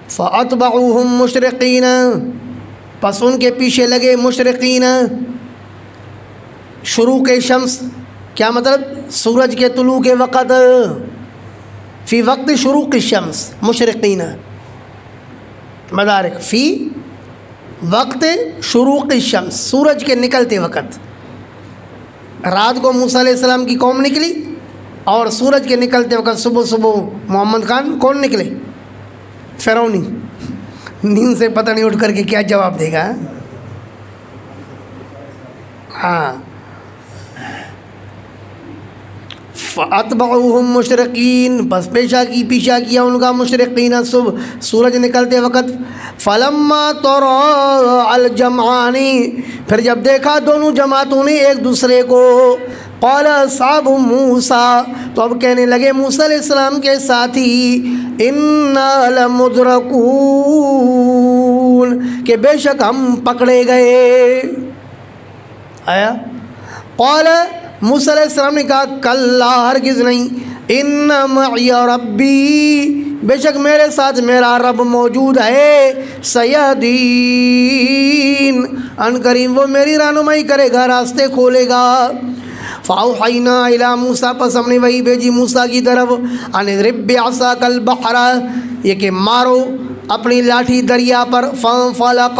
فَأَتْبَعُوهُمْ مُشْرِقِينَ، پس ان کے پیچھے لگے مشرقین. شروق شمس کیا مطلب؟ سورج کے طلوع کے وقت، فی وقت شروق الشمس مشرقین. مدارک. فی وقت شروق الشمس، سورج کے نکلتے وقت. رات کو موسیٰ علیہ السلام کی قوم نکلی اور سورج کے نکلتے وقت صبح محمد خان کون نکلے؟ فرعونی. نیند سے پتہ نہیں اٹھ کر کے کیا جواب دے گا. ہاں. فَأَتْبَعُوهُمْ مُشْرِقِينَ، بس پیشہ کیا ان کا مشرقین، صبح سورج نکلتے وقت. فَلَمَّا تَرَاءَ الْجَمْعَانِ، پھر جب دیکھا دونوں جماعتوں نے ایک دوسرے کو، قَالَ أَصْحَابُ مُوسَىٰ، تو اب کہنے لگے موسیٰ علیہ السلام کے ساتھی، إِنَّا لَمُدْرَكُونَ، کہ بے شک ہم پکڑے گئے. آیا. قَالَ، موسیٰ علیہ السلام نے کہا، کَلَّا، ہرگز نہیں، إِنَّ مَعِيَ رَبِّي، بے شک میرے ساتھ میرا رب موجود ہے، سَيَهْدِينِ، ان قریب وہ میری رہنمائی کرے گا، راستے کھولے گا. فَأَوْحَيْنَا إِلَىٰ مُوسَىٰ، پس ہم نے وہی بھیجی موسیٰ کی طرف، أَنِ اضْرِب بِّعَصَاكَ الْبَحْرَ، یہ کہ مارو اپنی لاٹھی دریا پر. فَانْفَلَقَ،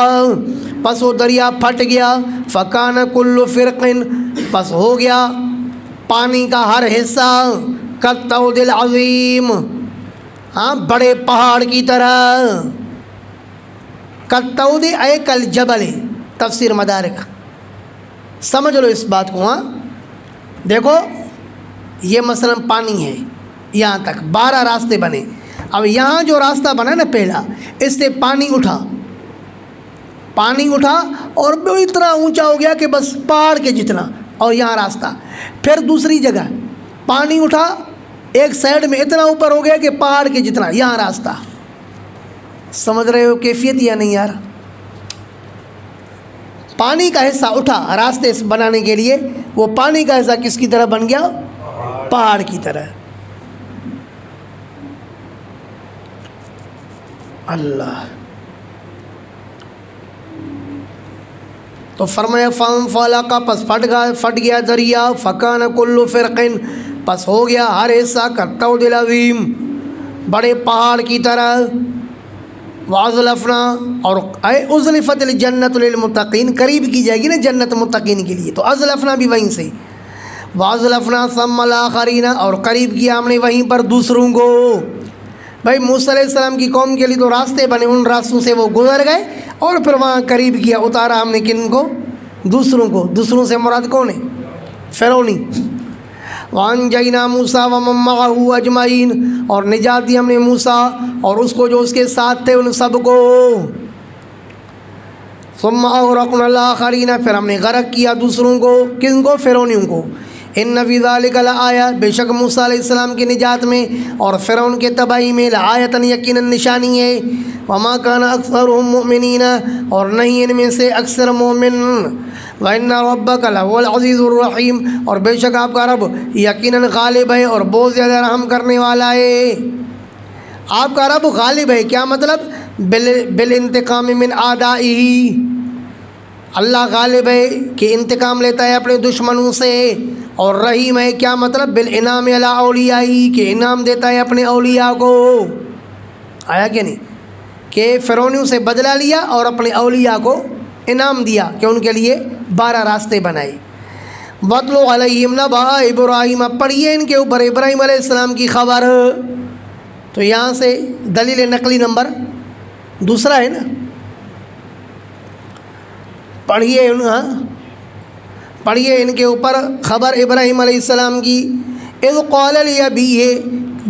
پس وہ دریا پھٹ گیا. فَكَانَ كُلُّ فِرْقٍ، پس ہو گیا پانی کا ہر حصہ، كالطود العظیم، ہاں بڑے پہاڑ کی طرح. كالطود اے كالجبل. تفسیر مدارک. سمجھ لو اس بات کو. ہاں دیکھو یہ مثلا پانی ہے، یہاں تک 12 راستے بنے. اب یہاں جو راستہ بنا نا پہلا، اس سے پانی اٹھا اور اتنا اونچا ہو گیا کہ بس پہاڑ کے جتنا، اور یہاں راستہ. پھر دوسری جگہ پانی اٹھا ایک سائڈ میں اتنا اوپر ہو گیا کہ پہاڑ کے جتنا یہاں راستہ. سمجھ رہے ہو کیفیت یا نہیں یار؟ پانی کا حصہ اٹھا راستے بنانے کے لیے، وہ پانی کا حصہ کس کی طرح بن گیا؟ پہاڑ کی طرح. اللہ. تو فرمایا فانفلق، پس پھٹ گیا دریا، فکان کل فرقن، پس ہو گیا ہر حصہ کالطود العظیم، بڑے پہاڑ کی طرح. وازلفنا، اور اے ازلفت الجنت للمتقین، قریب کی جائے گی نا جنت متقین کے لیے، تو ازلفنا بھی وہیں سے. وازلفنا ثم الاخرین، اور قریب کیا ہم نے وہیں پر دوسروں کو. بھائی موسیٰ علیہ السلام کی قوم کے لیے تو راستے بنے، ان راستوں سے وہ گزر گئے اور پھر وہاں قریب کیا، اتارا ہم نے کن کو؟ دوسروں کو. دوسروں سے مراد کون ہے؟ فرعونی. وَأَنْجَيْنَا مُوسَىٰ وَمَن مَّعَهُ أَجْمَعِينَ، اور نجات دی ہم نے موسیٰ اور اس کو جو اس کے ساتھ تھے ان سب کو. ثُمَّ أَغْرَقْنَا الْآخَرِينَ، پھر ہم نے غرق کیا دوسروں کو. کن کو؟ فرعونیوں کو. ان فی ذلک لآیہ، بے شک موسیٰ علیہ السلام کی نجات میں اور فرعون کے تباہی میں لآیۃ، یقیناً نشانی ہے. وما کان اکثرهم مؤمنین، اور نہیں ان میں سے اکثر مومن. وان ربک لهو العزیز الرحیم، اور بے شک آپ کا رب یقیناً غالب ہے اور بہت زیادہ رحم کرنے والا ہے. آپ کا رب غالب ہے، کیا مطلب؟ بالانتقام من اعدائہ، اللہ غالب ہے کہ انتقام لیتا ہے اپنے دشمنوں سے. اور رحیم ہے، کیا مطلب؟ بالانعام علی اولیاءہ، کہ انعام دیتا ہے اپنے اولیاء کو. آیا کہ نہیں؟ کہ فرعونیوں سے بدلہ لیا اور اپنے اولیاء کو انعام دیا کہ ان کے لیے 12 راستے بنائے. وَاتْلُ عَلَيْهِمْ نَبَأَ إِبْرَاهِيمَ، پڑھیے ان کے اوپر ابراہیم علیہ السلام کی خبر. تو یہاں سے دلیل نقلی نمبر دوسرا ہے نا، پڑھیے ان کے اوپر خبر ابراہیم علیہ السلام کی. اذ قال لأبیہ،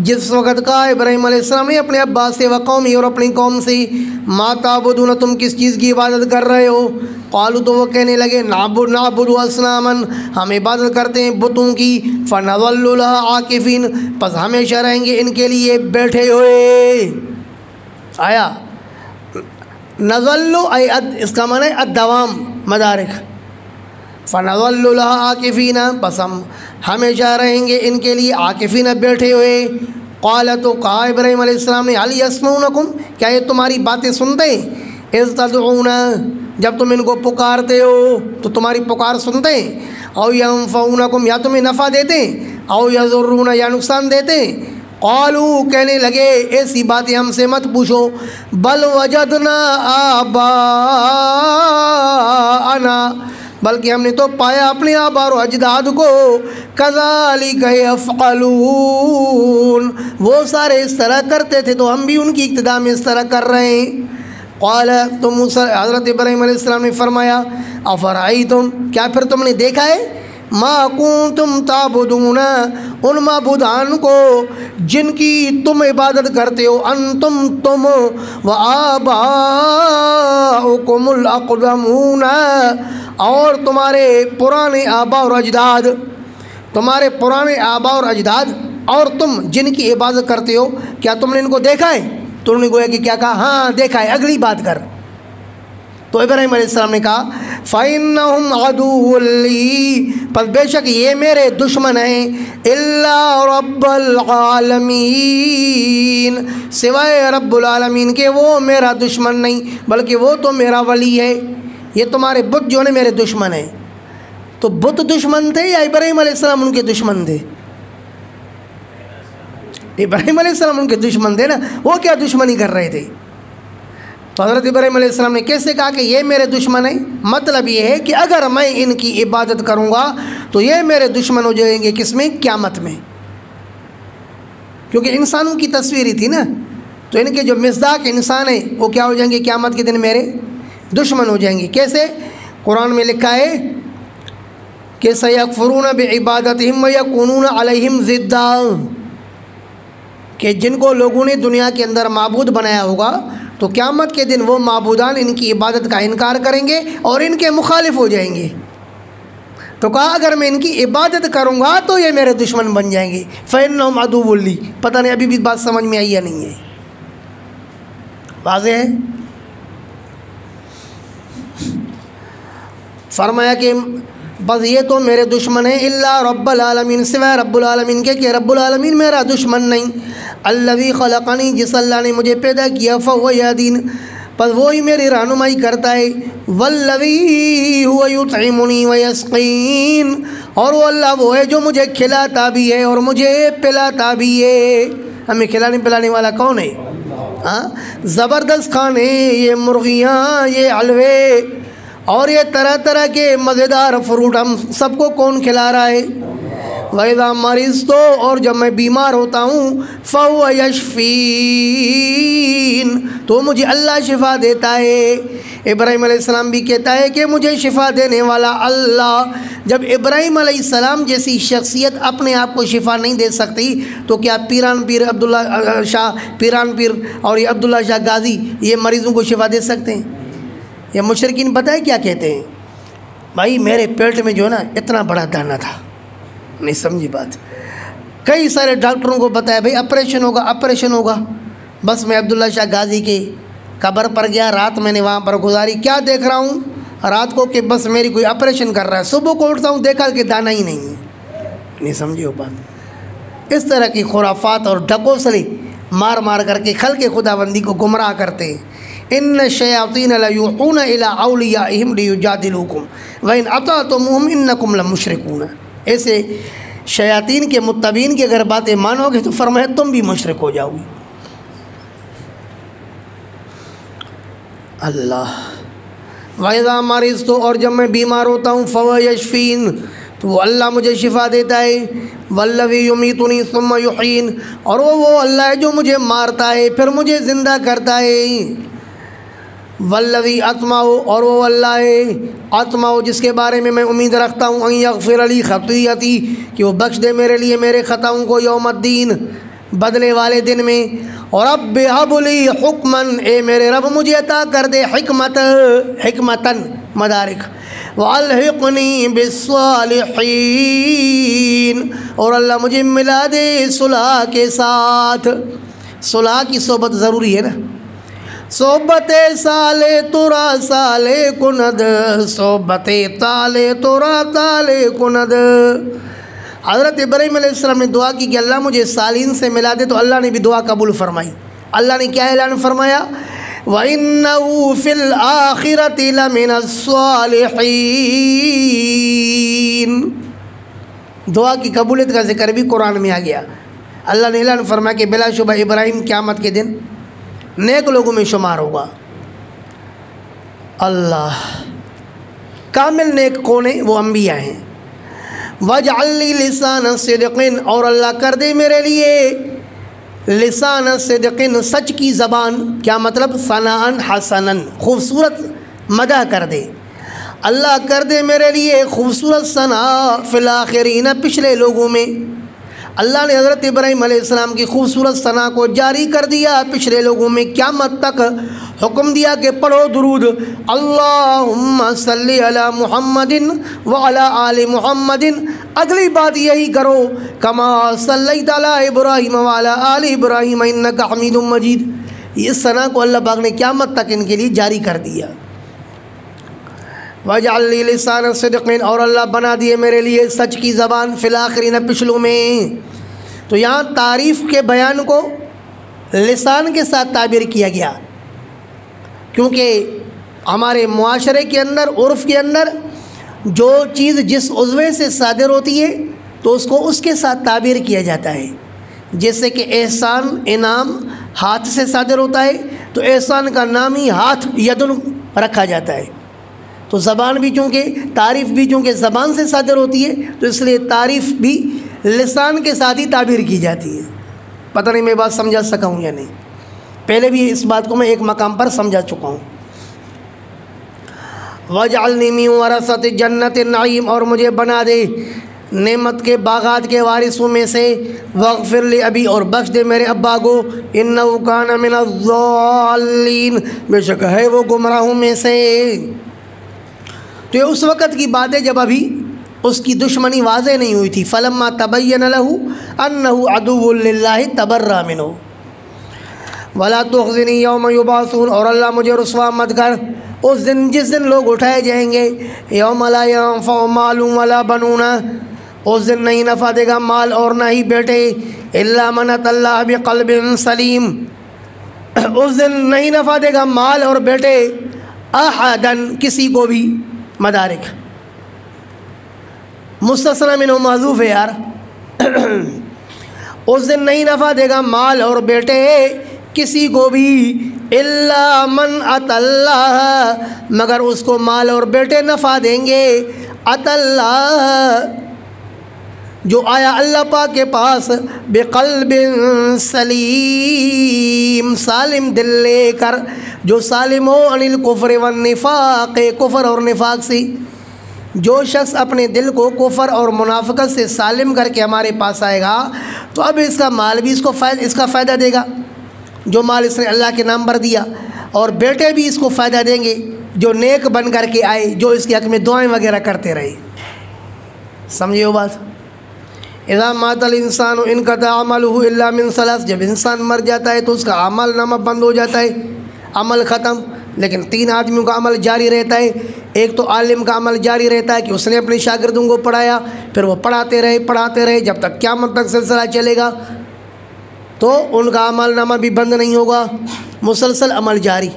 جس وقت کہا ابراہیم علیہ السلام نے اپنے ابا سے، وقومی، اور اپنی قوم سے، ما تعبدون، تم کس چیز کی عبادت کر رہے ہو؟ قالوا، تو وہ کہنے لگے، نعبد اصناما، ہم عبادت کرتے ہیں بتوں کی. فنظل لها عاکفین، پس ہمیشہ رہیں گے ان کے لیے بیٹھے ہوئے. آیا نظل، اس کا معنی ہے الدوام، مدارک. فنظل لها عاکفین، پس ہم ہمیشہ رہیں گے ان کے لیے عاکفین، بیٹھے ہوئے. قال، تو کہا ابراہیم علیہ السلام نے، هل يسمعونکم، کیا یہ تمہاری باتیں سنتے ہیں؟ اذ تدعون، جب تم ان کو پکارتے ہو تو تمہاری پکار سنتے ہیں. او ينفعونکم، یا تمہیں نفع دیتے ہیں. او یضرون، یا نقصان دیتے ہیں. قالوا، کہنے لگے، ایسی باتیں ہم سے مت پوچھو. بل وجدنا آباءنا، بلکہ ہم نے تو پایا اپنے آباء و اجداد کو. کذالک یفعلون، وہ سارے اس طرح کرتے تھے تو ہم بھی ان کی اقتداء میں اس طرح کر رہے ہیں. قال، تو موسیٰ، حضرت ابراہیم علیہ السلام نے فرمایا، افرأیتم، کیا پھر تم نے دیکھا ہے؟ ما کنتم تعبدون، ان معبودان کو جن کی تم عبادت کرتے ہو. انتم، تم، و آباؤکم الاقدمون، اور تمہارے پرانے آباء اور اجداد، تمہارے پرانے آباء اور اجداد، اور تم جن کی عبادت کرتے ہو، کیا تم نے ان کو دیکھا ہے؟ تو انہوں نے گویا کہ کیا کہا؟ ہاں دیکھا ہے، اگلی بات کر. تو ابراہیم علیہ السلام نے کہا، فَإِنَّهُمْ عَدُوٌّ لِّي، پس بے شک یہ میرے دشمن ہیں. إِلَّا رَبَّ الْعَالَمِينَ، سوائے رب العالمین کے وہ میرا دشمن نہیں، بلکہ وہ تو میرا ولی ہے. یہ تمہارے بت جو ہیں میرے دشمن ہیں. تو بت دشمن تھے یا ابراہیم علیہ السلام ان کے دشمن تھے؟ ابراہیم علیہ السلام ان کے دشمن تھے نا، وہ کیا دشمنی کر رہے تھے؟ تو حضرت ابراہیم علیہ السلام نے کیسے کہا کہ یہ میرے دشمن ہیں؟ مطلب یہ ہے کہ اگر میں ان کی عبادت کروں گا تو یہ میرے دشمن ہو جائیں گے. کس میں؟ قیامت میں. کیونکہ انسانوں کی تصویر ہی تھی نا، تو ان کے جو مصداق انسان ہیں وہ کیا ہو جائیں گے؟ قیامت کے دن میرے دشمن ہو جائیں گے. کیسے؟ قرآن میں لکھا ہے کہ سَيَكْفُرُونَ بِعِبَادَتِهِمْ وَيَكُونُونَ عَلَيْهِمْ ضِدًّا، کہ جن کو لوگوں نے دنیا کے اندر معبود بنایا ہوگا تو قیامت کے دن وہ معبودان ان کی عبادت کا انکار کریں گے اور ان کے مخالف ہو جائیں گے. تو کہا اگر میں ان کی عبادت کروں گا تو یہ میرے دشمن بن جائیں گے. فَإِنَّهُمْ عَدُوٌّ لِّي. پتہ نہیں ابھی بھی بات سمجھ میں آئی یا نہیں ہے؟ واضح ہے. فرمایا کہ بس یہ تو میرے دشمن ہیں. الا رب العالمین، سوائے رب العالمین کے کہ رب العالمین میرا دشمن نہیں. الذی خلقنی، جس اللہ نے مجھے پیدا کیا، فہو یہدین، پس وہی میری رہنمائی کرتا ہے. والذی هو یطعمنی ویسقین، اور وہ اللہ وہ ہے جو مجھے کھلاتا بھی ہے اور مجھے پلاتا بھی ہے. ہمیں کھلانے پلانے والا کون ہے؟ ہاں، زبردست کھانے، یہ مرغیاں، یہ حلوے اور یہ طرح طرح کے مزیدار فروٹ ہم سب کو کون کھلا رہا ہے؟ وَإِذَا مَرِضْتُ، اور جب میں بیمار ہوتا ہوں، فَهُوَ يَشْفِينِ، تو مجھے اللہ شفا دیتا ہے. ابراہیم علیہ السلام بھی کہتا ہے کہ مجھے شفا دینے والا اللہ. جب ابراہیم علیہ السلام جیسی شخصیت اپنے آپ کو شفا نہیں دے سکتی تو کیا پیران پیر عبداللہ شاہ پیران پیر اور یہ عبداللہ شاہ غازی یہ مریضوں کو شفا دے سکتے ہیں؟ یہ مشرکین پتہ ہے کیا کہتے ہیں؟ بھائی میرے پیٹ میں جو ہے نا اتنا بڑا دانہ تھا. نہیں سمجھی بات. کئی سارے ڈاکٹروں کو بتایا بھائی آپریشن ہوگا آپریشن ہوگا. بس میں عبداللہ شاہ غازی کے قبر پر گیا، رات میں نے وہاں پر گزاری. کیا دیکھ رہا ہوں رات کو کہ بس میری کوئی آپریشن کر رہا ہے. صبح کو اٹھتا ہوں دیکھا کہ دانہ ہی نہیں ہے. نہیں سمجھی وہ بات. اس طرح کی خرافات اور ڈھکوسلی مار مار کر کے خلق خداوندی کو گمراہ کرتے ہیں. ان الشیاطین لیوحون الی اولیائہم لیجادلوکم وان اطعتموہم انکم لمشرکون. ایسے شیاطین کے متبعین کی اگر باتیں مانو گے تو فرمایا تم بھی مشرک ہو جاؤ گی. اللہ. وَإِذَا مَرِضْتُ، اور جب میں بیمار ہوتا ہوں، فَهُوَ يَشْفِينِ، تو وہ اللہ مجھے شفا دیتا ہے. وَالَّذِي يُمِيتُنِي ثُمَّ يُحْيِينِ، اور وہ اللہ ہے جو مجھے مارتا ہے پھر مجھے زندہ کرتا ہے. والذی اطمع، اور وہ اللہ ہے اطمع جس کے بارے میں میں امید رکھتا ہوں ان یغفر لی خطیئتی، کہ وہ بخش دے میرے لیے میرے خطاؤں کو یوم الدین، بدلے والے دن میں. اور رب ہب لی حکمن، اے میرے رب مجھے عطا کر دے حکمتاً مدارک. والحقنی بالصالحین، اور اللہ مجھے ملا دے صلح کے ساتھ. صلح کی صحبت ضروری ہے نا. صحبت سالے تورا سالے کند، صحبت تالے تورا تالے کند. حضرت ابراہیم علیہ السلام نے دعا کی کہ اللہ مجھے صالحین سے ملا دے، تو اللہ نے بھی دعا قبول فرمائی. اللہ نے کیا اعلان فرمایا؟ وَإِنَّهُ فِي الْآخِرَةِ لَمِنَ الصَّالِحِينَ. دعا کی قبولیت کا ذکر بھی قرآن میں آ گیا. اللہ نے اعلان فرمایا کہ بلا شبہ ابراہیم قیامت کے دن نیک لوگوں میں شمار ہوگا. اللہ. کامل نیک کون ہے؟ وہ انبیاء ہیں. وَاجْعَلْ لِي لِسَانَ صِدْقٍ، اور اللہ کر دے میرے لیے لسان صدقٍ، سچ کی زبان. کیا مطلب؟ ثناء حسناً، خوبصورت مدح کر دے. اللہ کر دے میرے لیے خوبصورت ثنا فی الآخرین، پچھلے لوگوں میں. اللہ نے حضرت ابراہیم علیہ السلام کی خوبصورت ثنا کو جاری کر دیا پچھلے لوگوں میں. قیامت تک حکم دیا کہ پڑھو درود، اللہم صلی علی محمد وعلی آل محمد. اگلی بات یہی کرو، کما صلیت علی ابراہیم وعلی آل ابراہیم انک حمید مجید. اس ثنا کو اللہ پاک نے قیامت تک ان کے لیے جاری کر دیا. وَاجْعَلْ لِي لِسَانَ صِدْقٍ، اور اللہ بنا دیے میرے لیے سچ کی زبان فی الآخرین، پچھلوں میں. تو یہاں تعریف کے بیان کو لسان کے ساتھ تعبیر کیا گیا، کیونکہ ہمارے معاشرے کے اندر، عرف کے اندر جو چیز جس عضوے سے صادر ہوتی ہے تو اس کو اس کے ساتھ تعبیر کیا جاتا ہے. جیسے کہ احسان، انعام ہاتھ سے صادر ہوتا ہے تو احسان کا نام ہی ہاتھ، یدن رکھا جاتا ہے. تو زبان بھی چونکہ تعریف بھی چونکہ زبان سے صادر ہوتی ہے تو اس لیے تعریف بھی لسان کے ساتھ ہی تعبیر کی جاتی ہے. پتہ نہیں میں بات سمجھا سکا ہوں یا نہیں. پہلے بھی اس بات کو میں ایک مقام پر سمجھا چکا ہوں. وَاجْعَلْنِي مِن وَرَثَةِ جَنَّةِ النَّعِيمِ، اور مجھے بنا دے نعمت کے باغات کے وارثوں میں سے. وَاغْفِرْ لِأَبِي، اور بخش دے میرے ابا کو. إِنَّهُ كَانَ مِنَ الضَّالِّينَ، بے شک ہے وہ گمراہوں میں سے. تو یہ اس وقت کی بات ہے جب ابھی اس کی دشمنی واضح نہیں ہوئی تھی. فلما تبین لہ انہ عدو للہ تبرأ منہ ولا تخزنی یوم یبعثون. اور اللہ مجھے رسوا مت کر اس دن جس دن لوگ اٹھائے جائیں گے. یوم لا ینفع مال ولا بنون، اس دن نہیں نفع دے گا مال اور نہ ہی بیٹے. الا من اتى اللہ بقلب سلیم، اس دن نہیں نفع دے گا مال اور بیٹے احدن کسی کو بھی. مدارک مستثنی منہ محذوف ہے یار. اس دن نہیں نفع دے گا مال اور بیٹے کسی کو بھی. الا من اتى اللہ، مگر اس کو مال اور بیٹے نفع دیں گے. اتى اللہ، جو آیا اللہ پاک کے پاس بقلب سلیم، سالم دل لے کر، جو سالم ہو عن الکفر والنفاق، کفر اور نفاق سے. جو شخص اپنے دل کو کفر اور منافقت سے سالم کر کے ہمارے پاس آئے گا تو اب اس کا مال بھی اس کا فائدہ دے گا، جو مال اس نے اللہ کے نام پر دیا، اور بیٹے بھی اس کو فائدہ دیں گے جو نیک بن کر کے آئے، جو اس کے حق میں دعائیں وغیرہ کرتے رہے. سمجھے وہ بات؟ اذا مات الانسان انقطع عمله الا من ثلاث، جب انسان مر جاتا ہے تو اس کا عمل نامہ بند ہو جاتا ہے، عمل ختم. لیکن 3 آدمیوں کا عمل جاری رہتا ہے. ایک تو عالم کا عمل جاری رہتا ہے کہ اس نے اپنے شاگردوں کو پڑھایا، پھر وہ پڑھاتے رہے جب تک قیامت تک سلسلہ چلے گا، تو ان کا عمل نامہ بھی بند نہیں ہوگا، مسلسل عمل جاری.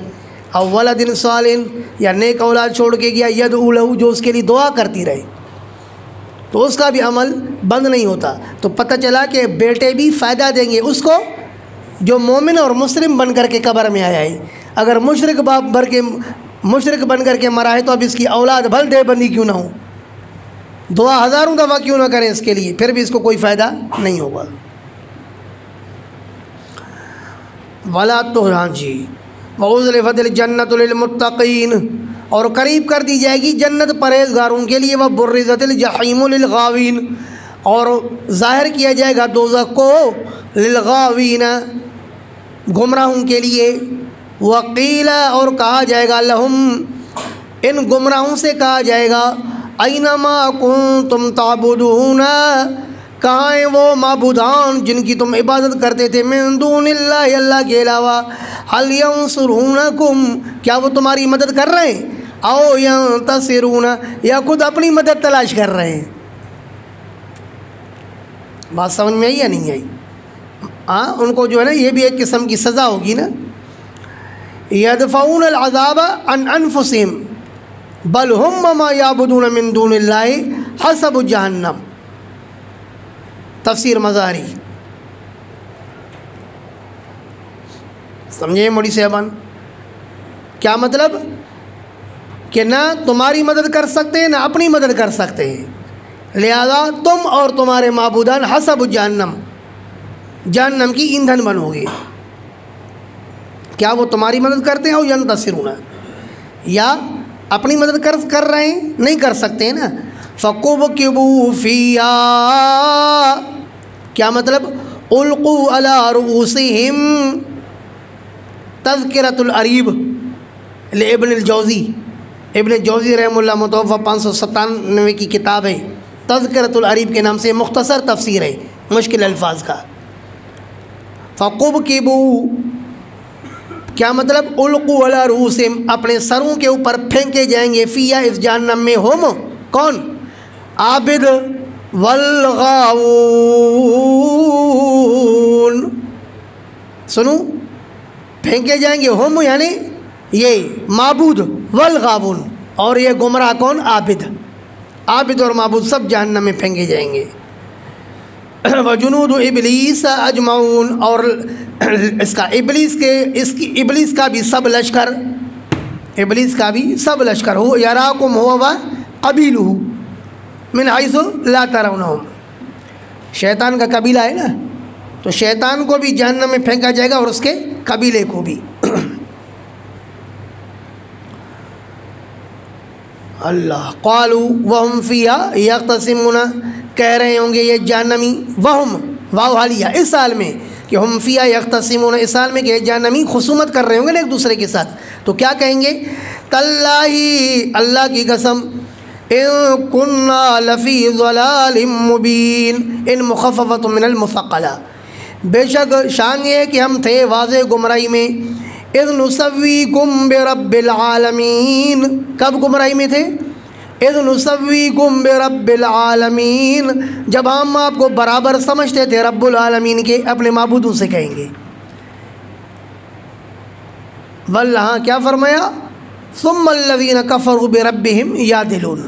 او ولد صالح، یا نیک اولاد چھوڑ کے گیا، یدعو لہ، جو اس کے لیے دعا کرتی رہے، تو اس کا بھی عمل بند نہیں ہوتا. تو پتہ چلا کہ بیٹے بھی فائدہ دیں گے اس کو جو مومن اور مسلم بن کر کے قبر میں آیا ہے. اگر مشرک بن کر کے مرا ہے تو اب اس کی اولاد بھل دے بندی کیوں نہ ہو، دعا ہزاروں دفعہ کیوں نہ کریں اس کے لیے، پھر بھی اس کو کوئی فائدہ نہیں ہوگا. ولا تو ہاں جی وَأُزْلِفَتِ الْجَنَّةُ لِلْمُتَّقِينَ، اور قریب کر دی جائے گی جنت پرہیزگاروں کے لیے. وَبُرِّزَتِ الْجَحِيمُ لِلْغَاوِينَ، اور ظاہر کیا جائے گا دوزخ کو للغاوین، گمراہوں کے لیے. وقیل، اور کہا جائے گا لہم، ان گمراہوں سے کہا جائے گا اینما کنتم تعبدون، کہاں ہیں وہ معبودان جن کی تم عبادت کرتے تھے، من دون اللہ، اللہ کے علاوہ. هل ینصرونکم، کیا وہ تمہاری مدد کر رہے ہیں، او ینتصرون، یا خود اپنی مدد تلاش کر رہے ہیں. بات سمجھ میں آئی یا نہیں آئی؟ ہاں، ان کو جو ہے نا یہ بھی ایک قسم کی سزا ہوگی نا. یدفعون العذاب عن انفسهم بل هم ما یعبدون من دون اللہ حسب جہنم. تفسیر مظاہری. سمجھے موڑی صاحبان؟ کیا مطلب؟ کہ نہ تمہاری مدد کر سکتے ہیں نہ اپنی مدد کر سکتے ہیں، لہذا تم اور تمہارے معبودان حسب جہنم، جہنم کی ایندھن بنو گے. کیا وہ تمہاری مدد کرتے ہیں، او ینتصرون، یا اپنی مدد کر رہے ہیں؟ نہیں کر سکتے ہیں نا. فَكُبْكِبُوا فِيهَا، کیا مطلب؟ القوا علی رؤوسہم. تذکرۃ العریب لابن الجوزی، ابن جوزی رحمہ اللہ متوفی 597 کی کتاب ہے، تذکرۃ العریب کے نام سے مختصر تفسیر ہے مشکل الفاظ کا. فَكُبْكِبُوا، کیا مطلب؟ القوا علی رؤوسہم، اپنے سروں کے اوپر پھینکے جائیں گے، فیہا، اس جہنم میں، ہم کون؟ عابد والغاوون. سنو، پھینکے جائیں گے ہم یعنی یہ معبود، والغاوون، اور یہ گمراہ کون؟ عابد اور معبود سب جہنم میں پھینکے جائیں گے. وجنود ابلیس اجمعون، اور اس کا ابلیس کا بھی سب لشکر، ابلیس کا بھی سب لشکر. ہو یراکم ہوا و قبیلہ من حیث لا ترونہم، شیطان کا قبیلہ ہے نا، تو شیطان کو بھی جہنم میں پھینکا جائے گا اور اس کے قبیلے کو بھی. اللہ. قالوا وهم فیہا یختصمون، کہہ رہے ہوں گے یہ جہنمی، وہم واو حالیہ اس حال میں کہ ہم فیہا یختصمون، اس حال میں کہ جہنمی خصومت کر رہے ہوں گے نا ایک دوسرے کے ساتھ. تو کیا کہیں گے؟ تاللہ، اللہ کی قسم، ان کنا لفی ضلال مبین، ان مخففۃ من المثقلہ، بے شک شان یہ ہے کہ ہم تھے واضح گمراہی میں، اذ نسویکم برب العالمین، کب گمراہی میں تھے؟ اذ نسویکم برب العالمین، جب ہم آپ کو برابر سمجھتے تھے رب العالمین کے، اپنے معبودوں سے کہیں گے۔ واللہ کیا فرمایا؟ ثم الذین کفروا بربہم یعدلون،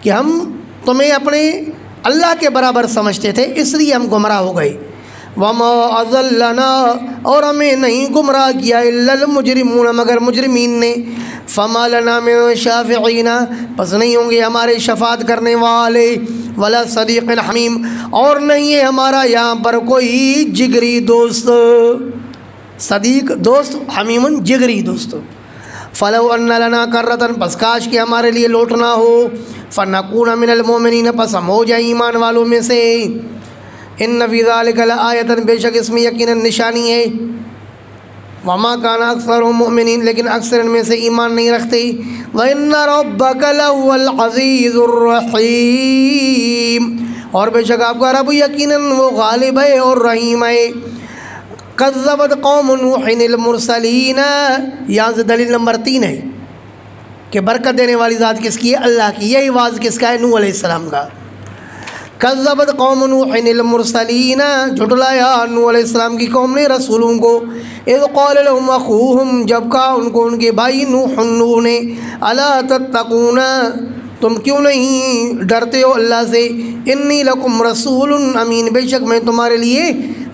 کہ ہم تمہیں اپنے اللہ کے برابر سمجھتے تھے اس لیے ہم گمراہ ہو گئے۔ وما اضلنا، اور ہمیں نہیں گمراہ کیا الا المجرمون، مگر مجرمین نے۔ فما لنا من شافعین، پس نہیں ہوں گے ہمارے شفاعت کرنے والے، ولا صدیق حمیم، اور نہیں ہے ہمارا یہاں پر کوئی جگری دوست، صدیق دوست، حمیم جگری دوست۔ فلو ان لنا کرۃ، پس کاش کہ ہمارے لیے لوٹنا ہو، فنکون من المؤمنین، پس ہم ہو جائیں ایمان والوں میں سے۔ ان فی ذلک لآیۃ، بے شک اس میں یقیناً نشانی ہے۔ وما کان اکثرهم مؤمنین، لیکن اکثر ان میں سے ایمان نہیں رکھتے۔ وان ربک لهو العزیز الرحیم، اور بے شک آپ کا رب یقیناً وہ غالب ہے اور رحیم ہے۔ کذبت قوم نوح المرسلین، یہاں سے دلیل نمبر 3 ہے کہ برکت دینے والی ذات کس کی ہے؟ اللہ کی۔ یہی واز کس کا ہے؟ نوح علیہ السلام کا۔ کذبت قوم نوح المرسلین، جھٹلایا نوح علیہ السلام کی قوم نے رسولوں کو۔ اذ قال لهم اخوهم، جب کہا ان کو ان کے بھائی نوح نے، الا تتقون، تم کیوں نہیں ڈرتے ہو اللہ سے؟ انی لکم رسول امین، بے شک میں تمہارے لیے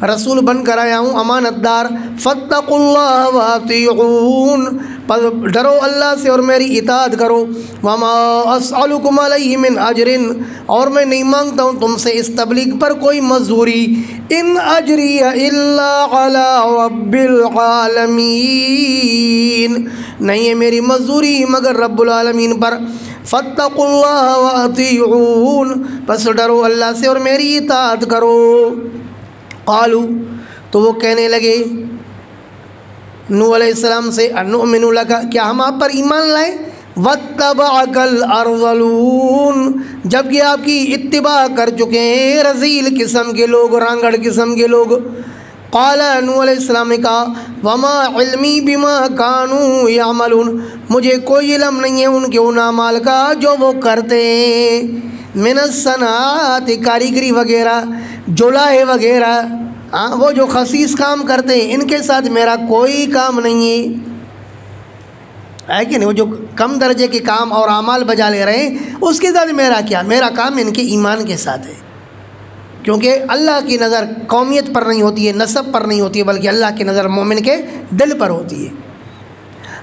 رسول بن کر آیا ہوں، امانت دار۔ فاتقوا اللہ واطیعون، پس ڈرو اللہ سے اور میری اطاعت کرو۔ وما اسألکم علیہ من اجر، اور میں نہیں مانگتا ہوں تم سے اس تبلیغ پر کوئی مزدوری۔ ان اجری الا علی رب العالمین، نہیں ہے میری مزدوری مگر رب العالمین پر۔ فاتقوا اللہ واطیعون، پس ڈرو اللہ سے اور میری اطاعت کرو۔ قالوا، تو وہ کہنے لگے نوح علیہ السلام سے، انؤمن لک، کیا ہم آپ پر ایمان لائیں؟ واتبعک الارذلون، جبکہ آپ کی اتباع کر چکے ہیں رذیل قسم کے لوگ، رانگڑ قسم کے لوگ۔ قال، نوح علیہ السلام نے کہا، وما علمی بما کانوا یعملون، مجھے کوئی علم نہیں ہے ان کے ان اعمال کا جو وہ کرتے ہیں، من الصناعات، کاریگری وغیرہ، جولائے وغیرہ، وہ جو خسیس کام کرتے ہیں ان کے ساتھ میرا کوئی کام نہیں ہے کہ نہیں؟ وہ جو کم درجے کے کام اور اعمال بجا لے رہے ہیں اس کے ساتھ میرا کیا؟ میرا کام ان کے ایمان کے ساتھ ہے، کیونکہ اللہ کی نظر قومیت پر نہیں ہوتی ہے، نسب پر نہیں ہوتی ہے، بلکہ اللہ کی نظر مومن کے دل پر ہوتی ہے۔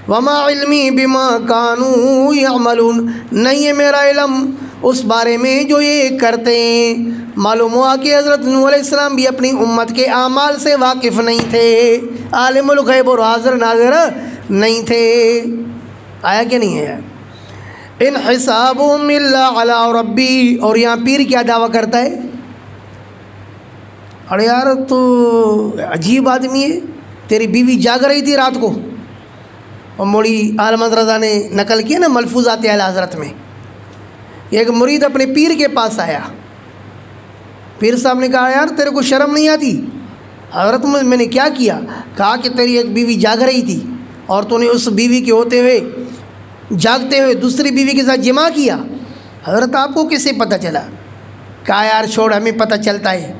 وما علمی بما کانوا یعملون، نہیں ہے میرا علم اس بارے میں جو یہ کرتے ہیں۔ معلوم ہوا کہ حضرت نوح علیہ السلام بھی اپنی امت کے اعمال سے واقف نہیں تھے، عالم الغیب اور حاضر ناظر نہیں تھے۔ آیا کہ نہیں ہے؟ ان حسابهم الا علی ربی، اور یہاں پیر کیا دعویٰ کرتا ہے؟ ارے یار تو عجیب آدمی ہے، تیری بیوی جاگ رہی تھی رات کو، اور موڑی احمد رضا نے نقل کیا نا ملفوظات اعلی حضرت میں، ایک مرید اپنے پیر کے پاس آیا، پیر صاحب نے کہا یار تیرے کو شرم نہیں آتی؟ حضرت میں نے کیا کیا؟ کہا کہ تیری ایک بیوی جاگ رہی تھی اور تو نے اس بیوی کے ہوتے ہوئے جاگتے ہوئے دوسری بیوی کے ساتھ جماع کیا۔ حضرت آپ کو کیسے پتہ چلا؟ کہا یار چھوڑ، ہمیں پتہ چلتا ہے،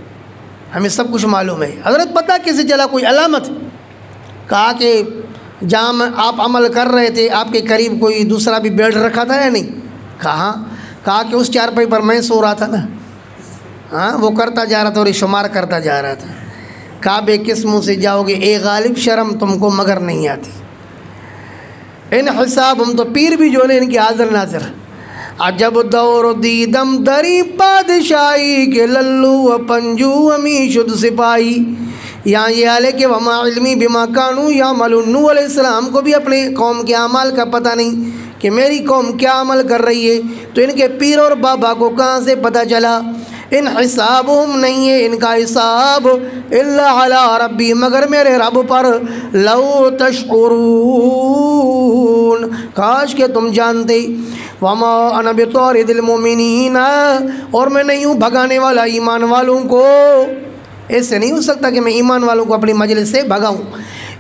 ہمیں سب کچھ معلوم ہے۔ حضرت پتہ کیسے چلا؟ کوئی علامت؟ کہا کہ جہاں آپ عمل کر رہے تھے آپ کے قریب کوئی دوسرا بھی بیٹھ رکھا تھا یا نہیں؟ کہا کہ اس چارپائی پر میں سو رہا تھا نا، وہ کرتا جا رہا تھا اور یہ شمار کرتا جا رہا تھا۔ کہا بے کس منہ سے جاؤ گے اے غالب، شرم تم کو مگر نہیں آتی۔ ان حساب، ہم تو پیر بھی جو نے ان کی حاضر ناظر۔ عجب دور دیدم دری بادشاہی کے للو و پنجو ہمی شد سپاہی۔ یہاں یہ حال ہے کہ وما علمی بما کانوا یعملون، نوح علیہ السلام کو بھی اپنے قوم کے اعمال کا پتہ نہیں کہ میری قوم کیا عمل کر رہی ہے، تو ان کے پیر اور بابا کو کہاں سے پتہ چلا؟ ان حسابہم نہیں ہے ان کا حساب الا علی ربی مگر میرے رب پر، لو تشعرون کاش کہ تم جانتے، وما انا بطارد المؤمنین اور میں نہیں ہوں بھگانے والا ایمان والوں کو، ایسے نہیں ہو سکتا کہ میں ایمان والوں کو اپنی مجلس سے بھگاؤں،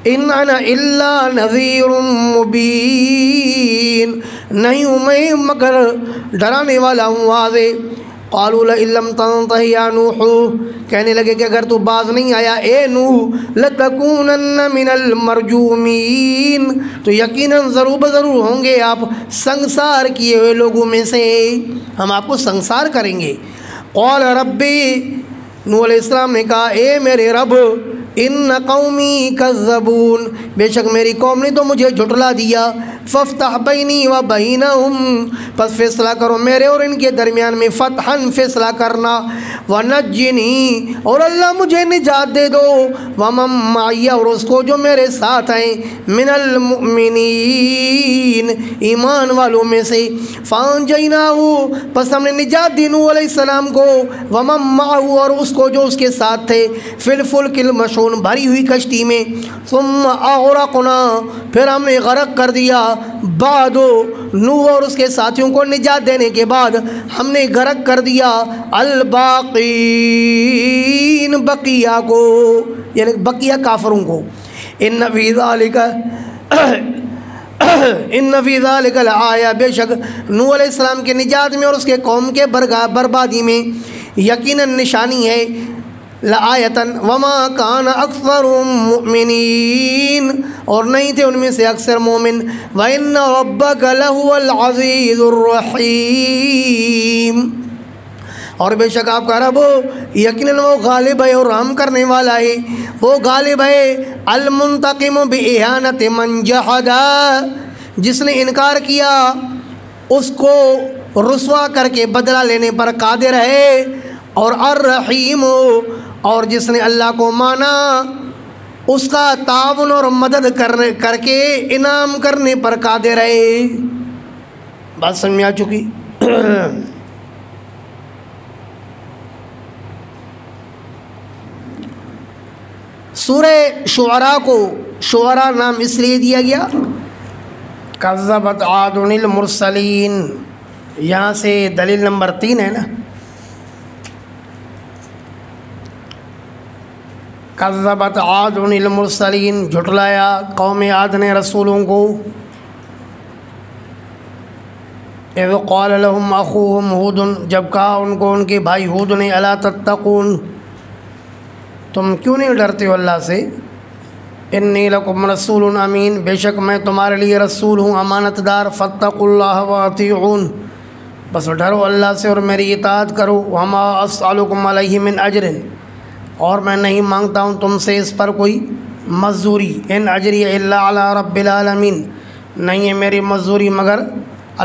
ان انا الا نذیر مبین نہیں ہوں میں مگر ڈرانے والا ہوں واضح۔ قالوا لئن لم تنتہ یا نوح کہنے لگے کہ اگر تو باز نہیں آیا اے نوح لتکونن من المرجومین تو یقیناً ضرور ہوں گے آپ سنگسار کیے ہوئے لوگوں میں سے، ہم آپ کو سنگسار کریں گے۔ قال ربی نوح علیہ السلام نے کہا اے میرے رب ان قومی کذبون بے شک میری قوم نے تو مجھے جھٹلا دیا، فافتح بینی و بینہم پس فیصلہ کرو میرے اور ان کے درمیان میں، فتحاً فیصلہ کرنا، ونجنی اور اللہ مجھے نجات دے دو، ومن معی اور اس کو جو میرے ساتھ ہیں، من المؤمنین ایمان والوں میں سے، فانجیناہ پس ہم نے نجات دی نوح علیہ السلام کو، ومن معہ اور اس کو جو اس کے ساتھ تھے، فی الفلک المشحون بھری ہوئی کشتی میں، ثم اغرقنا پھر ہم نے غرق کر دیا، بعد نوح اور اس کے ساتھیوں کو نجات دینے کے بعد ہم نے غرق کر دیا الباقین بقیہ کو، یعنی بقیہ کافروں کو۔ ان فی ذالک لآیہ بے شک نوح علیہ السلام کے نجات میں اور اس کے قوم کے بربادی میں یقیناً نشانی ہے، لآیتن وما کان اکثرهم مؤمنین اور نہیں تھے ان میں سے اکثر مومن، وَإِنَّ رَبَّكَ لَهُوَ الْعَزِيزُ الرَّحِيمُ اور بے شک آپ کا رب یقیناً وہ غالب ہے اور رحم کرنے والا ہے، وہ غالب ہے، المنتقم بإہانت من جحد جس نے انکار کیا اس کو رسوا کر کے بدلہ لینے پر قادر ہے، اور الرحیم اور جس نے اللہ کو مانا اس کا تعاون اور مدد کر کے انعام کرنے پر قادر ہے۔ بات سمجھ میں آ چکی؟ سورہ شعراء کو شعراء نام اس لیے دیا گیا، کذبت عاد المرسلین، یہاں سے دلیل نمبر 3 ہے نا، کذبت عاد المرسلین جھٹلایا قوم عاد نے رسولوں کو، اذ قال لهم اخوهم ہود جب کہا ان کو ان کے بھائی ہود نے، الا تتقون تم کیوں نہیں ڈرتے ہو اللہ سے، انی لکم رسول امین بے شک میں تمہارے لیے رسول ہوں امانت دار، فاتقوا اللہ واطیعون بس ڈرو اللہ سے اور میری اطاعت کرو، وما اسألکم علیہ من اجر اور میں نہیں مانگتا ہوں تم سے اس پر کوئی مزدوری، ان اجری الا علی رب العالمین نہیں ہے میری مزدوری مگر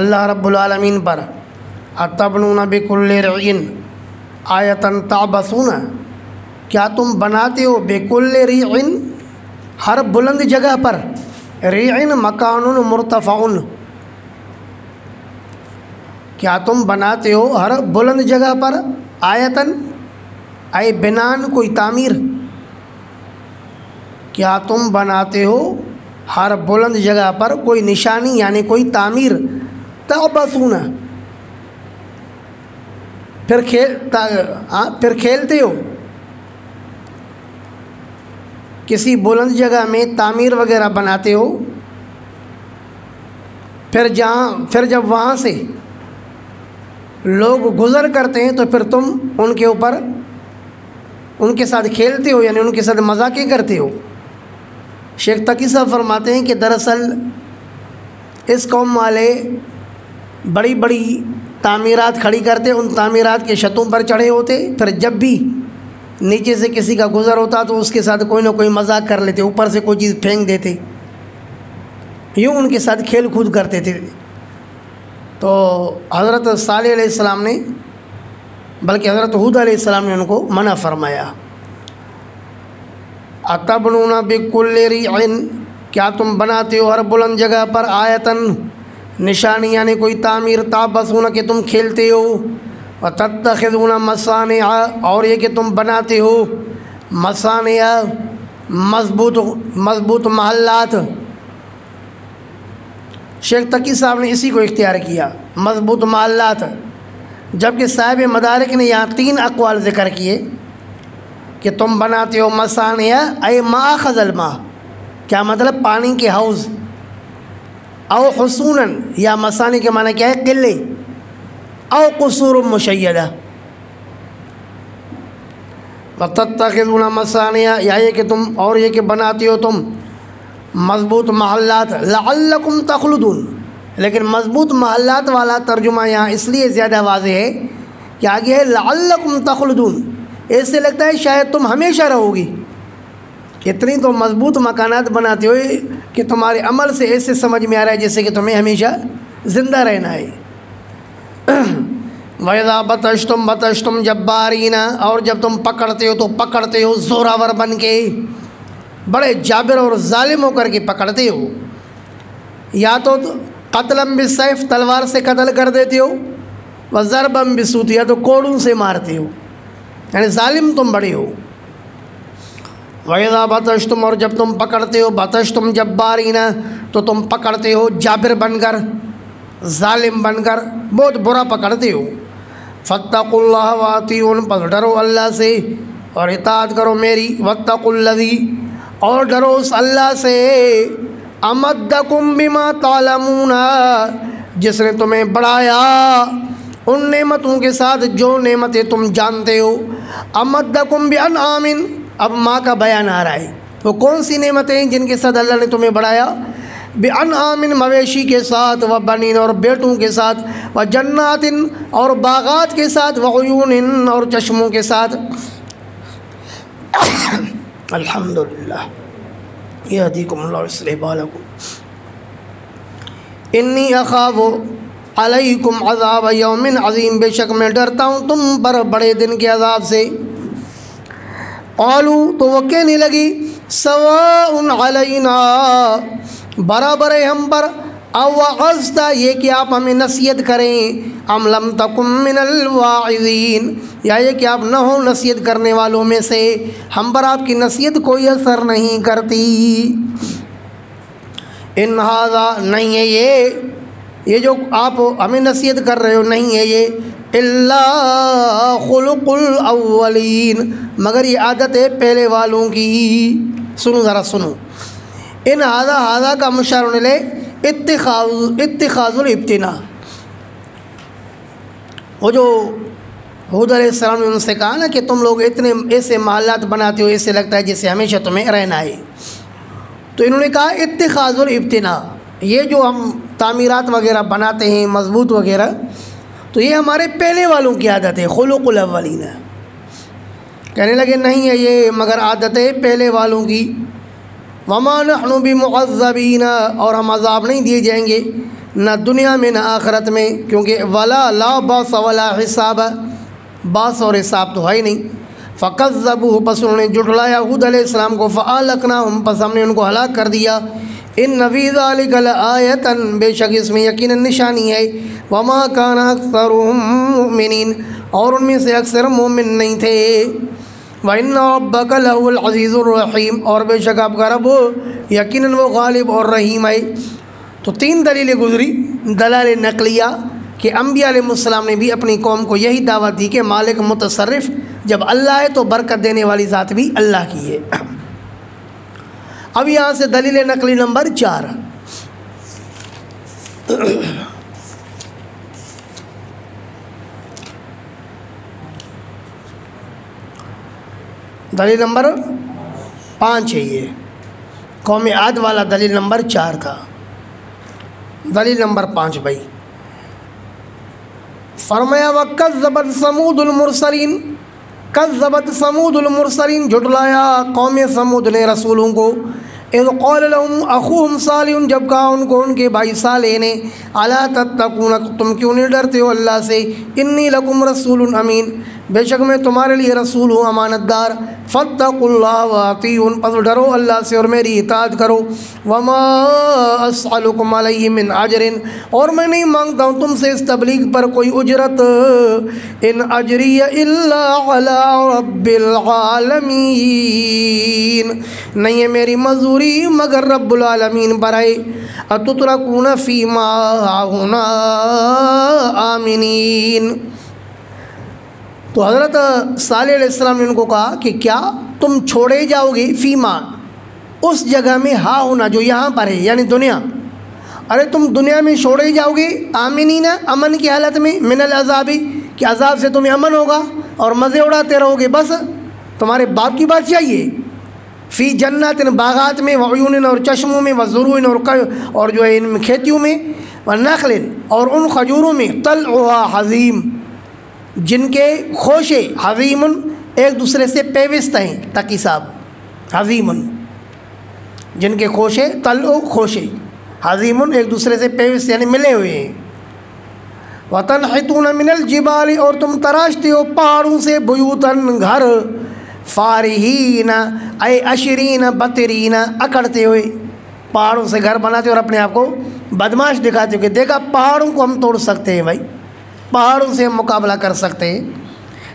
اللہ رب العالمین پر، اتبنون بکل رعی آیۃ تعبثون کیا تم بناتے ہو بکل رعی ہر بلند جگہ پر، رعی مکان مرتفع کیا تم بناتے ہو ہر بلند جگہ پر، آیتن اے بنان کوئی تعمیر، کیا تم بناتے ہو ہر بلند جگہ پر کوئی نشانی یعنی کوئی تعمیر، تعبثون پھر کھیلتے ہو، کسی بلند جگہ میں تعمیر وغیرہ بناتے ہو، پھر جب وہاں سے لوگ گزر کرتے ہیں تو پھر تم ان کے اوپر ان کے ساتھ کھیلتے ہو یعنی ان کے ساتھ مذاقیں کرتے ہو۔ شیخ تقی صاحب فرماتے ہیں کہ دراصل اس قوم والے بڑی بڑی تعمیرات کھڑی کرتے، ان تعمیرات کے چھتوں پر چڑھے ہوتے، پھر جب بھی نیچے سے کسی کا گزر ہوتا تو اس کے ساتھ کوئی نہ کوئی مذاق کر لیتے، اوپر سے کوئی چیز پھینک دیتے، یوں ان کے ساتھ کھیل کود کرتے تھے۔ تو حضرت صالح علیہ السلام نے بلکہ حضرت ہود علیہ السلام نے ان کو منع فرمایا، اتبنون بکل رعی کیا تم بناتے ہو ہر بلند جگہ پر، آیتن نشانی یعنی کوئی تعمیر، تعبثون کہ تم کھیلتے ہو، وَتَتَّخِذُونَ مَصَانِعَ، اور یہ کہ تم بناتے ہو مصانع، مضبوط محلات۔ شیخ تقی صاحب نے اسی کو اختیار کیا، مضبوط محلات، جبکہ صاحب مدارک نے یہاں 3 اقوال ذکر کیے کہ تم بناتے ہو مصانع اے ماخذ الماء، کیا مطلب پانی کے حوض، او حصوناً، یا مصانع کے معنی کیا ہے قلعے، او قصور مشیدہ۔ وَتَتَّخِذُونَ مَصَانِعَ، یا یہ کہ تم، اور یہ کہ بناتے ہو تم مضبوط محلات، لعلکم تخلدون، لیکن مضبوط محلات والا ترجمہ یہاں اس لیے زیادہ واضح ہے کہ آگے ہے لعلکم تخلدون، اس سے لگتا ہے شاید تم ہمیشہ رہو گی۔ اتنی تو مضبوط مکانات بناتے ہو کہ تمہارے عمل سے ایسے سمجھ میں آ رہا ہے جیسے کہ تمہیں ہمیشہ زندہ رہنا ہے۔ وَإِذَا بَطَشْتُمْ بَطَشْتُمْ جَبَّارِينَ، اور جب تم پکڑتے ہو تو پکڑتے ہو زوراور بن کے، بڑے جابر اور ظالم ہو کر کے پکڑتے ہو، یا تو قتلاً بالسیف، تلوار سے قتل کر دیتے ہو، وَضَرْبًا بِالسُّوطِ، یا تو کوڑوں سے مارتے ہو، یعنی ظالم تم بڑے ہو۔ وَإِذَا بَطَشْتُمْ، اور جب تم پکڑتے ہو بَطَشْتُمْ جَبَّارِينَ، تو تم پکڑتے ہو جابر بن کر، ظالم بن کر، بہت برا پکڑتے ہو۔ فَاتَّقُوا اللَّهَ وَأَطِيعُونِ، پس ڈرو اللہ سے اور اطاعت کرو میری، وَاتَّقُوا الَّذِي، اور ڈرو اس اللہ سے، أَمَدَّكُمْ بِمَا تَعْلَمُونَ، جس نے تمہیں بڑھایا ان نعمتوں کے ساتھ جو نعمتیں تم جانتے ہو۔ أَمَدَّكُمْ بِأَنْعَامٍ، اب ماں کا بیان آ رہا ہے، وہ کون سی نعمتیں ہیں جن کے ساتھ اللہ نے تمہیں بڑھایا؟ بِأَنْعَامٍ، مویشی کے ساتھ، وَبَنِينَ، اور بیٹوں کے ساتھ، وَجَنَّاتٍ، اور باغات کے ساتھ، وَعُيُونٍ، اور چشموں کے ساتھ۔ الحمدللہ یہدیکم اللہ ویصلح بالکم۔ انی اخاف علیکم عذاب یوم عظیم، بے شک میں ڈرتا ہوں تم پر بڑے دن کے عذاب سے۔ قالوا، تو وہ کہنے لگی، سواء علینا، برابر ہے ہم پر، او وعظت، یہ کہ آپ ہمیں نصیحت کریں، ام لم تکن من الواعظین، یا یہ کہ آپ نہ ہو نصیحت کرنے والوں میں سے، ہم پر آپ کی نصیحت کوئی اثر نہیں کرتی۔ ان ھذا، نہیں ہے یہ جو آپ ہمیں نصیحت کر رہے ہو، نہیں ہے یہ الا خلق الاولین، مگر یہ عادت ہے پہلے والوں کی۔ سنو ذرا سنو، ان ھذا کا مشار الیہ اتخاذ الابتنا، وہ جو حود علیہ السلام نے ان سے کہا نا کہ تم لوگ اتنے ایسے محلات بناتے ہو، ایسے لگتا ہے جیسے ہمیشہ تمہیں رہنا ہے، تو انہوں نے کہا اتخاذ الابتنا، یہ جو ہم تعمیرات وغیرہ بناتے ہیں مضبوط وغیرہ، تو یہ ہمارے پہلے والوں کی عادت ہے، خلق الاولین۔ کہنے لگے نہیں ہے یہ مگر عادت ہے پہلے والوں کی۔ وما نحن بمعذبین، اور ہم عذاب نہیں دیے جائیں گے نہ دنیا میں نہ آخرت میں، کیونکہ ولا لا باس ولا حساب، باس اور حساب تو ہے ہی نہیں۔ فکذبوہ، پس انہوں نے جھٹلایا حود علیہ السلام کو، فاہلکناہم، پس ہم نے ان کو ہلاک کر دیا۔ ان فی ذلک لآیۃ، بے شک اس میں یقیناً نشانی ہے، وما کان اکثرهم مؤمنین، اور ان میں سے اکثر مومن نہیں تھے۔ وَإِنَّ رَبَّكَ لَهُوَ الْعَزِيزُ الرَّحِيمُ، اور بے شک آپ کا رب یقیناً وہ غالب اور رحیم ہے۔ تو 3 دلیلیں گزری، دلائل نقلیہ کہ انبیاء علیہ السلام نے بھی اپنی قوم کو یہی دعوت دی کہ مالک متصرف جب اللہ ہے تو برکت دینے والی ذات بھی اللہ کی ہے۔ اب یہاں سے دلیل نقلی نمبر 4، دلیل نمبر 5 ہے، یہ قوم عاد والا دلیل نمبر 4 تھا، دلیل نمبر 5 بھائی، فرمایا وَكَذَّبَتْ ثَمُودُ الْمُرْسَلِينَ، کذبت ثمود المرسلین، جھٹلایا قوم ثمود نے رسولوں کو، اذ قال لهم اخوهم صالح، جب کہا ان کو ان کے بھائی صالح نے، الا تتقون، تم کیوں نہیں ڈرتے ہو اللہ سے، انی لکم رسول امین، بے شک میں تمہارے لیے رسول ہوں امانت دار. فاتقوا اللہ واطیعون، پس ڈرو اللہ سے اور میری اطاعت کرو. وما اسألکم علیہ من اجر، اور میں نہیں مانگتا ہوں تم سے اس تبلیغ پر کوئی اجرت. ان اجری الا علی رب العالمین، نہیں ہے میری مزدوری مگر رب العالمین پر ہے. اتترکون فیما ہاہنا آمنین. تو حضرت صالح علیہ السلام نے ان کو کہا کہ کیا تم چھوڑے جاؤ گے فیما، اس جگہ میں ہا ہونا جو یہاں پر ہے یعنی دنیا، ارے تم دنیا میں چھوڑے جاؤ گے آمنین، امن کی حالت میں، من العذاب، کہ عذاب سے تمہیں امن ہوگا اور مزے اڑاتے رہو گے، بس تمہارے باپ کی بات چاہیے. فی جنات، باغات میں، وعیون اور چشموں میں، وزروع اور جو ہے ان کھیتیوں میں، ونخل اور ان کھجوروں میں، طلعها حظیم، جن کے خوشے، حظیم ایک دوسرے سے پیوست ہیں. تقی صاحب، حظیم جن کے خوشے، طلع خوشے، حظیم ایک دوسرے سے پیوست یعنی ملے ہوئے ہیں. وتنحتون من الجبال، اور تم تراشتے ہو پہاڑوں سے، بیوتن گھر، فارہین اے اشرین بطرین، اکڑتے ہوئے پہاڑوں سے گھر بناتے اور اپنے آپ کو بدماش دکھاتے ہو کہ دیکھا پہاڑوں کو ہم توڑ سکتے ہیں، بھائی پہاڑوں سے ہم مقابلہ کر سکتے ہیں.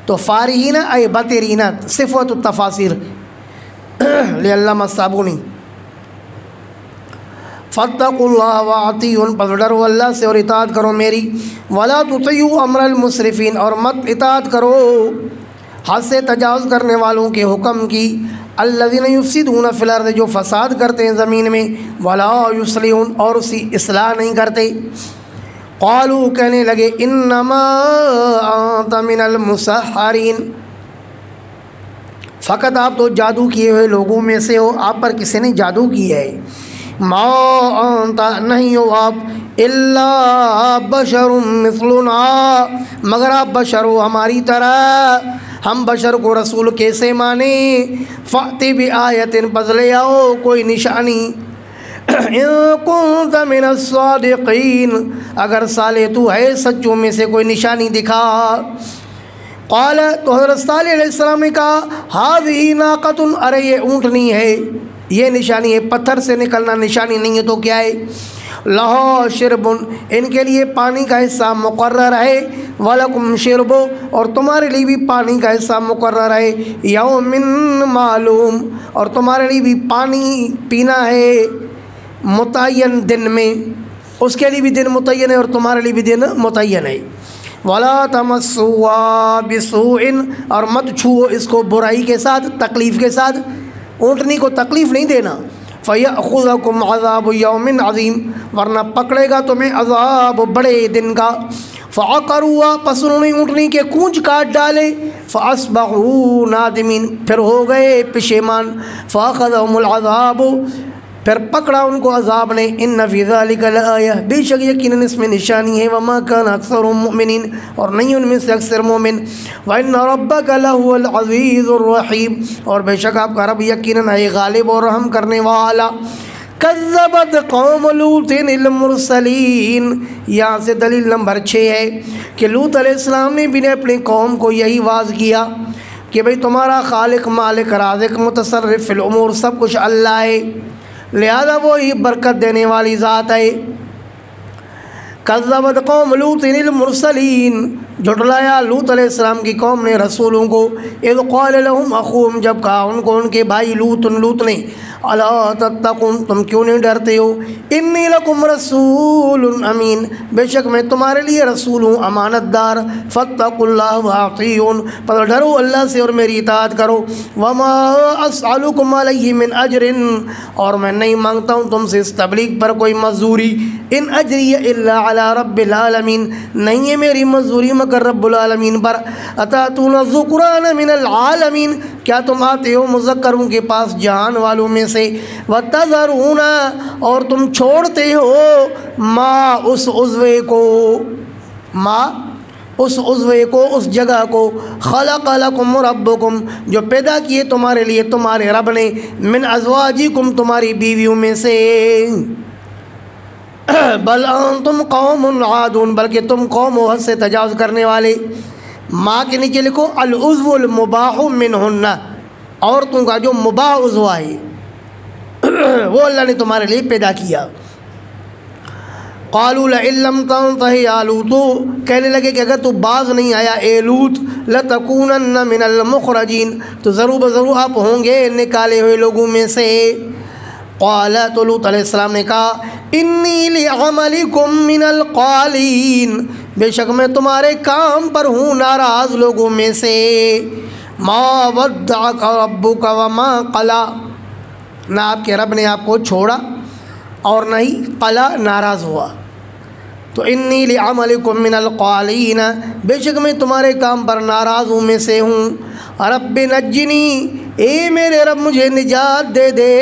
تو فارہین اے بطرین صفت التفاسیر لعلامہ الصابونی. فاتقوا اللہ واطیعون، پس ڈرو اللہ سے اور اطاعت کرو میری. ولا تطیعوا امر المسرفین، اور مت اطاعت کرو حد سے تجاوز کرنے والوں کے حکم کی. الذین یفسدون فی الارض، جو فساد کرتے ہیں زمین میں. ولا یصلحون، اور اسی اصلاح نہیں کرتے. قالوا، کہنے لگے، انما انت من المسحرین، فقط آپ تو جادو کیے ہوئے لوگوں میں سے ہو، آپ پر کسی نے جادو کیا ہے. ما انت، نہیں ہو آپ، الا بشر مثلنا، مگر آپ بشر ہو ہماری طرح. ہم بشر کو رسول کیسے مانیں؟ فأتی بآیۃ، پس لے آؤ کوئی نشانی. ان کنت من الصادقین، اگر صالح تو ہے سچوں میں سے، کوئی نشانی دکھا. قال، تو حضرت صالح علیہ السلام نے کہا، ھذہ ناقۃ، ارے یہ اونٹنی ہے، یہ نشانی ہے، پتھر سے نکلنا نشانی نہیں ہے تو کیا ہے. لہا شرب، ان کے لیے پانی کا حصہ مقرر ہے. ولکم شرب، اور تمہارے لیے بھی پانی کا حصہ مقرر ہے. یوم معلوم، اور تمہارے لیے بھی پانی پینا ہے متعین دن میں، اس کے لیے بھی دن متعین ہے اور تمہارے لیے بھی دن متعین ہے. ولا تمسوا بسوء، اور مت چھو اس کو برائی کے ساتھ، تکلیف کے ساتھ، اونٹنی کو تکلیف نہیں دینا. فَيَأْخُذَكُمْ عَذَابُ يَوْمٍ عَظِيمٍ، ورنہ پکڑے گا تمہیں عذاب بڑے دن کا. فَعَقَرُوهَا، پس انہوں نے اونٹنی کے کونچ کاٹ ڈالے. فَأَصْبَحُوا نَادِمِينَ، پھر ہو گئے پشیمان. فَأَخَذَهُمُ الْعَذَابُ، پھر پکڑا ان کو عذاب نے. ان فی ذلک لآیہ، بے شک یقیناً اس میں نشانی ہے. وما کان اکثرهم مؤمنین، اور نہیں ان میں سے اکثر مومن. وان ربک لہو العزیز الرحیم، اور بے شک آپ کا رب یقیناً ہے غالب اور رحم کرنے والا. کذبت قوم لوط المرسلین، یہاں سے دلیل نمبر 6 ہے کہ لوط علیہ السلام نے بھی اپنی قوم کو یہی واضح کیا کہ بھئی تمہارا خالق، مالک، رازق، متصرف فی الامور، سب کچھ اللہ ہے، لہذا وہی برکت دینے والی ذات ہے. کذبت قوم لوط المرسلین، جھٹلایا لوط علیہ السلام کی قوم نے رسولوں کو. اذ قال لهم اخوهم، جب کہا ان کو ان کے بھائی لوط نے، الا تتقون، تم کیوں نہیں ڈرتے ہو. انی لکم رسول امین، بے شک میں تمہارے لیے رسول ہوں امانت دار. فاتقوا اللہ واطیعون، پر ڈرو اللہ سے اور میری اطاعت کرو. وما اسألکم علیہ من اجر، اور میں نہیں مانگتا ہوں تم سے اس تبلیغ پر کوئی مزدوری. ان اجری الا علی رب العالمین، نہیں ہے میری مزدوری مگر رب العالمین پر. اتاتون الذکران من العالمین، کیا تم آتے ہو مذکروں کے پاس جہان والوں میں سے. وتذرون، اور تم چھوڑتے ہو ما اس عضوے کو، ما اس عضوے کو، اس جگہ کو، خلق لکم ربکم، جو پیدا کیے تمہارے لیے تمہارے رب نے، من ازواجکم، تمہاری بیویوں میں سے. بل انتم قوم عادون، بلکہ تم قوم و حد سے تجاوز کرنے والے. ماں کے نیچے لکھو العضو المباح منہن، عورتوں کا جو مباح عضو ہے وہ اللہ نے تمہارے لیے پیدا کیا۔ قالوا لئن لم تنتہ یا لوط، کہنے لگے کہ اگر تو باز نہیں آیا اے لوط، لتکونن من المخرجین، تو ضرور بضرور آپ ہوں گے نکالے ہوئے لوگوں میں سے۔ قال، تو لوط علیہ السلام نے کہا انی لعملکم من القالین، بے شک میں تمہارے کام پر ہوں ناراض لوگوں میں سے۔ ما ودعک ربک وما قلی، نہ آپ کے رب نے آپ کو چھوڑا اور نہ ہی قلا ناراض ہوا۔ تو انی لعملکم من القالین، بے شک میں تمہارے کام پر ناراض ہوں میں سے ہوں۔ رب نجنی، اے میرے رب مجھے نجات دے دے،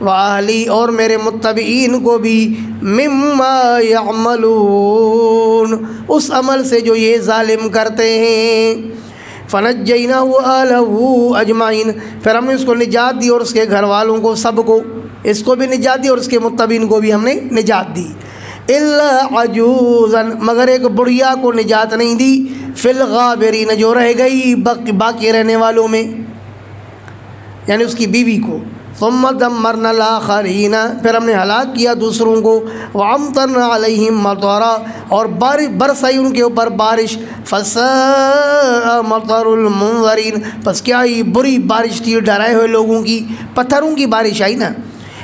واہلی اور میرے متبعین کو بھی، مما یعملون، اس عمل سے جو یہ ظالم کرتے ہیں۔ فنجیناہ وآلہ اجمعین، پھر ہم نے اس کو نجات دی اور اس کے گھر والوں کو، سب کو، اس کو بھی نجات دی اور اس کے متبعین کو بھی ہم نے نجات دی۔ الا عجوزا، مگر ایک بڑھیا کو نجات نہیں دی، فی الغابرین، جو رہ گئی باقی رہنے والوں میں، یعنی اس کی بیوی کو۔ ثم دمرنا الاخرین، پھر ہم نے ہلاک کیا دوسروں کو۔ وامطرنا علیہم مطرا، اور بارش برسائی ان کے اوپر بارش۔ فساء مطر المنذرین، پس کیا ہی بری بارش تھی ڈرائے ہوئے لوگوں کی، پتھروں کی بارش آئی نا۔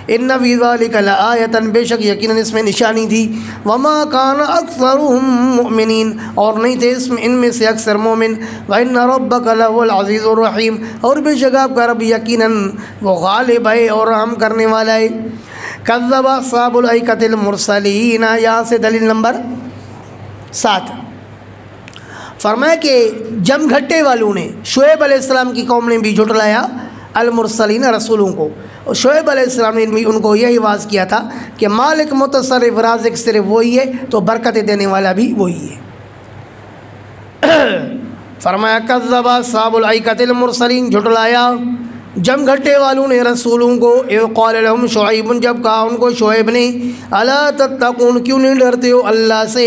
ان فی ذلک لآیۃ، بے شک یقیناً اس میں نشانی تھی۔ وما کان اکثرهم مؤمنین، اور نہیں تھے ان میں سے اکثر مومن۔ وان ربک لهو العزیز الرحیم، اور بے شک آپ کا رب یقیناً وہ غالب ہے اور رحم کرنے والا ہے۔ کذب اصحاب الایکۃ المرسلین، یہاں سے دلیل نمبر 7، فرمایا کہ جم گھٹے والوں نے، شعیب علیہ السلام کی قوم نے بھی جھٹلایا المرسلین، رسولوں کو۔ اور شعیب علیہ السلام نے بھی ان کو یہی واضح کیا تھا کہ مالک متصرف رازق صرف وہی ہے، تو برکتیں دینے والا بھی وہی ہے۔ فرمایا کذب اصحاب الایکۃ المرسلین، جھٹلایا جم گھٹے والوں نے رسولوں کو۔ اذ قال لهم شعیب، جب کہا ان کو شعیب نے، الا تتقون، کیوں نہیں ڈرتے ہو اللہ سے،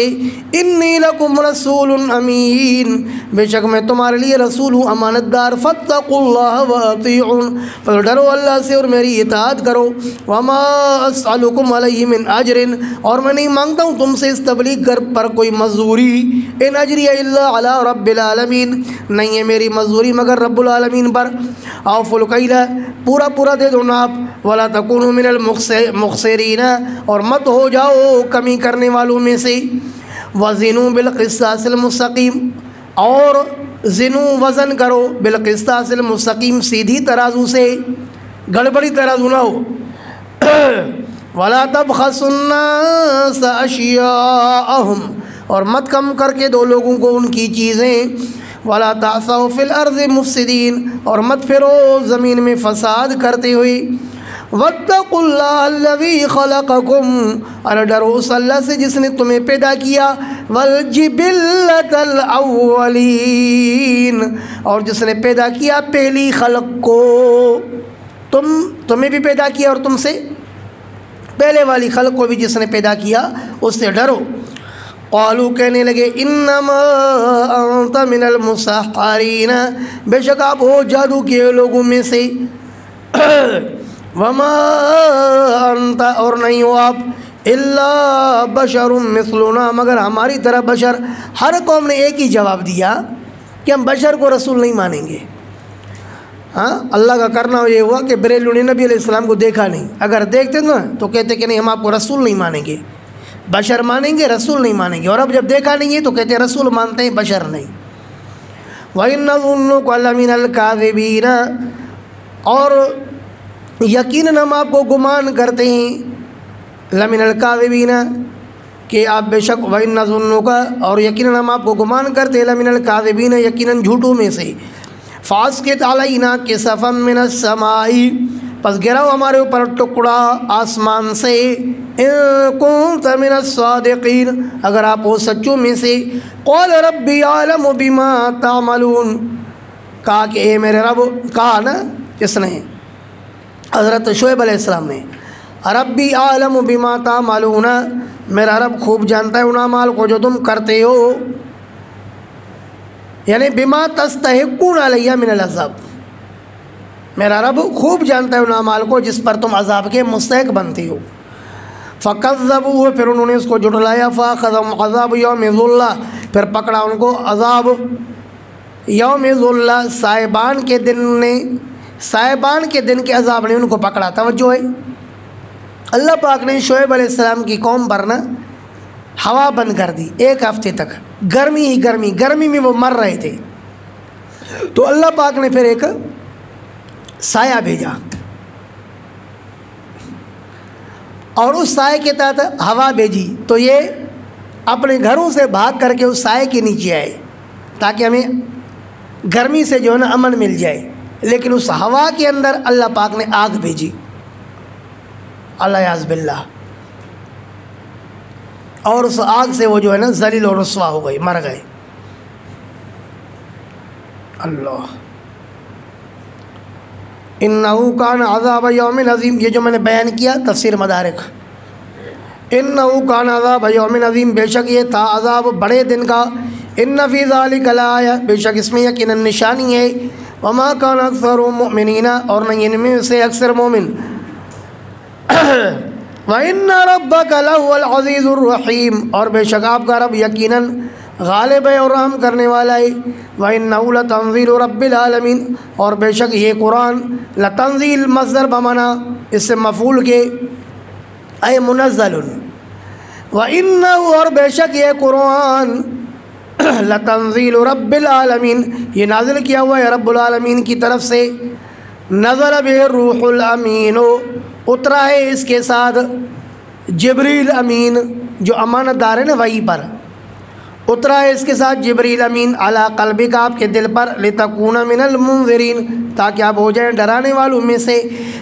انی لکم رسول امین، بے شک میں تمہارے لیے رسول ہوں امانت دار۔ فاتقوا اللہ واطیعون، پر ڈرو اللہ سے اور میری اطاعت کرو۔ وما اسألکم علیہ من اجر، اور میں نہیں مانگتا ہوں تم سے اس تبلیغ پر کوئی مزدوری۔ ان اجری الا علی رب العالمین، نہیں ہے میری مزدوری مگر رب العالمین پر۔ اوفوا الکیل، پورا دے دو ناپ۔ ولا تکونوا من المخسرین، اور مت ہو جاؤ کمی کرنے والوں میں سے۔ وزنوا بالقسطاس المستقیم، اور زنو وزن کرو، بالقسطاس المستقیم، سیدھی ترازو سے، گڑبڑی ترازو نہ ہو۔ ولا تبخسوا الناس اشیاءہم، اور مت کم کر کے دو لوگوں کو ان کی چیزیں۔ ولا تعثوا فی الارض مفسدین، اور مت پھرو زمین میں فساد کرتے ہوئے۔ واتقوا اللہ الذی خلقکم، اور ڈرو اس اللہ سے جس نے تمہیں پیدا کیا۔ والجبلۃ الاولین، اور جس نے پیدا کیا پہلی خلق کو، تمہیں بھی پیدا کیا اور تم سے پہلے والی خلق کو بھی جس نے پیدا کیا اس سے ڈرو۔ قالوا، کہنے لگے، انما انت من المسحرین، بے شک آپ ہو جادو کیے لوگوں میں سے۔ وما انت، اور نہیں ہو آپ، الا بشر مثلنا، مگر ہماری طرح بشر۔ ہر قوم نے ایک ہی جواب دیا کہ ہم بشر کو رسول نہیں مانیں گے۔ ہاں، اللہ کا کرنا یہ ہوا کہ بریلوی نے نبی علیہ السلام کو دیکھا نہیں، اگر دیکھتے نا تو کہتے کہ نہیں ہم آپ کو رسول نہیں مانیں گے، بشر مانیں گے رسول نہیں مانیں گے، اور اب جب دیکھا نہیں ہے تو کہتے ہیں رسول مانتے ہیں بشر نہیں۔ وَإِنَّ ظُنُّكَ لَمِنَ الْكَاذِبِينَ، اور یقیناً ہم آپ کو گمان کرتے ہیں، لَمِنَ الْكَاذِبِينَ، کہ آپ بے شک، وَإِنَّ ظُنُّكَ، اور یقیناً ہم آپ کو گمان کرتے ہیں، لَمِنَ الْكَاذِبِينَ، یقیناً جھوٹوں میں سے۔ فَاسْقِطْ عَلَيْنَا كِسَفًا مِّنَ السَّمَاءِ، پس گراؤ ہمارے اوپر ٹکڑا آسمان سے، ان کنت من الصادقین، اگر آپ ہو سچوں میں سے۔ قال ربی اعلم بما تعملون، کہا کہ اے میرے رب، کہا نا اس نے حضرت شعیب علیہ السلام نے، ربی اعلم بما تعملون، میرا رب خوب جانتا ہے ان اعمال کو جو تم کرتے ہو۔ یعنی بما تستحقون علیہ من العذاب، میرا رب خوب جانتا ہے ان اعمال کو جس پر تم عذاب کے مستحق بنتی ہو۔ فکذبوہ، پھر انہوں نے اس کو جھٹلایا، فاخذہم عذاب یوم ذلہ، پھر پکڑا ان کو عذاب یوم ذلہ، سائبان کے دن نے، سائبان کے دن کے عذاب نے ان کو پکڑا۔ توجہ ہے، اللہ پاک نے شعیب علیہ السلام کی قوم پر نا ہوا بند کر دی 1 ہفتے تک، گرمی ہی گرمی، گرمی میں وہ مر رہے تھے، تو اللہ پاک نے پھر ایک سایہ بھیجا اور اس سائے کے تحت ہوا بھیجی، تو یہ اپنے گھروں سے بھاگ کر کے اس سائے کے نیچے آئے تاکہ ہمیں گرمی سے جو ہے نا امن مل جائے، لیکن اس ہوا کے اندر اللہ پاک نے آگ بھیجی، اللہ یعوذ باللہ، اور اس آگ سے وہ جو ہے نا ذلیل و رسوا ہو گئی، مر گئے۔ اللہ، انہو کان عذاب یوم عظیم، یہ جو میں نے بیان کیا تفسیر مدارک، انہو کان عذاب یوم عظیم، بے شک یہ تھا عذاب بڑے دن کا، ان فی ذالک لآیہ، بے شک اس میں یقیناً نشانی ہے، وما کان اکثر مؤمنین، اور نہیں ان میں سے اکثر مومن، وَإِنَّ رَبَّكَ لَهُوَ الْعَزِيزُ الرَّحِيمُ، اور بے شک آپ کا رب یقیناً غالب ہے اور رحم کرنے والا ہے، وَإِنَّهُ لَتَنزِيلُ رَبِّ الْعَالَمِينَ، اور بے شک یہ قرآن، لتنزیل مصدر بمانا اس سے مفعول کے اے منزل، وَإِنَّهُ، اور بے شک یہ قرآن، لتنزیل رب العالمین، یہ نازل کیا ہوا ہے رب العالمین کی طرف سے، نزل بہ الروح الامین، اترا ہے اس کے ساتھ جبریل امین جو امانت دار ہے نا وحی پر، اترا ہے اس کے ساتھ جبریل امین علی قلبک، آپ کے دل پر، لتکون من المنذرین، تاکہ آپ ہو جائیں ڈرانے والوں میں سے،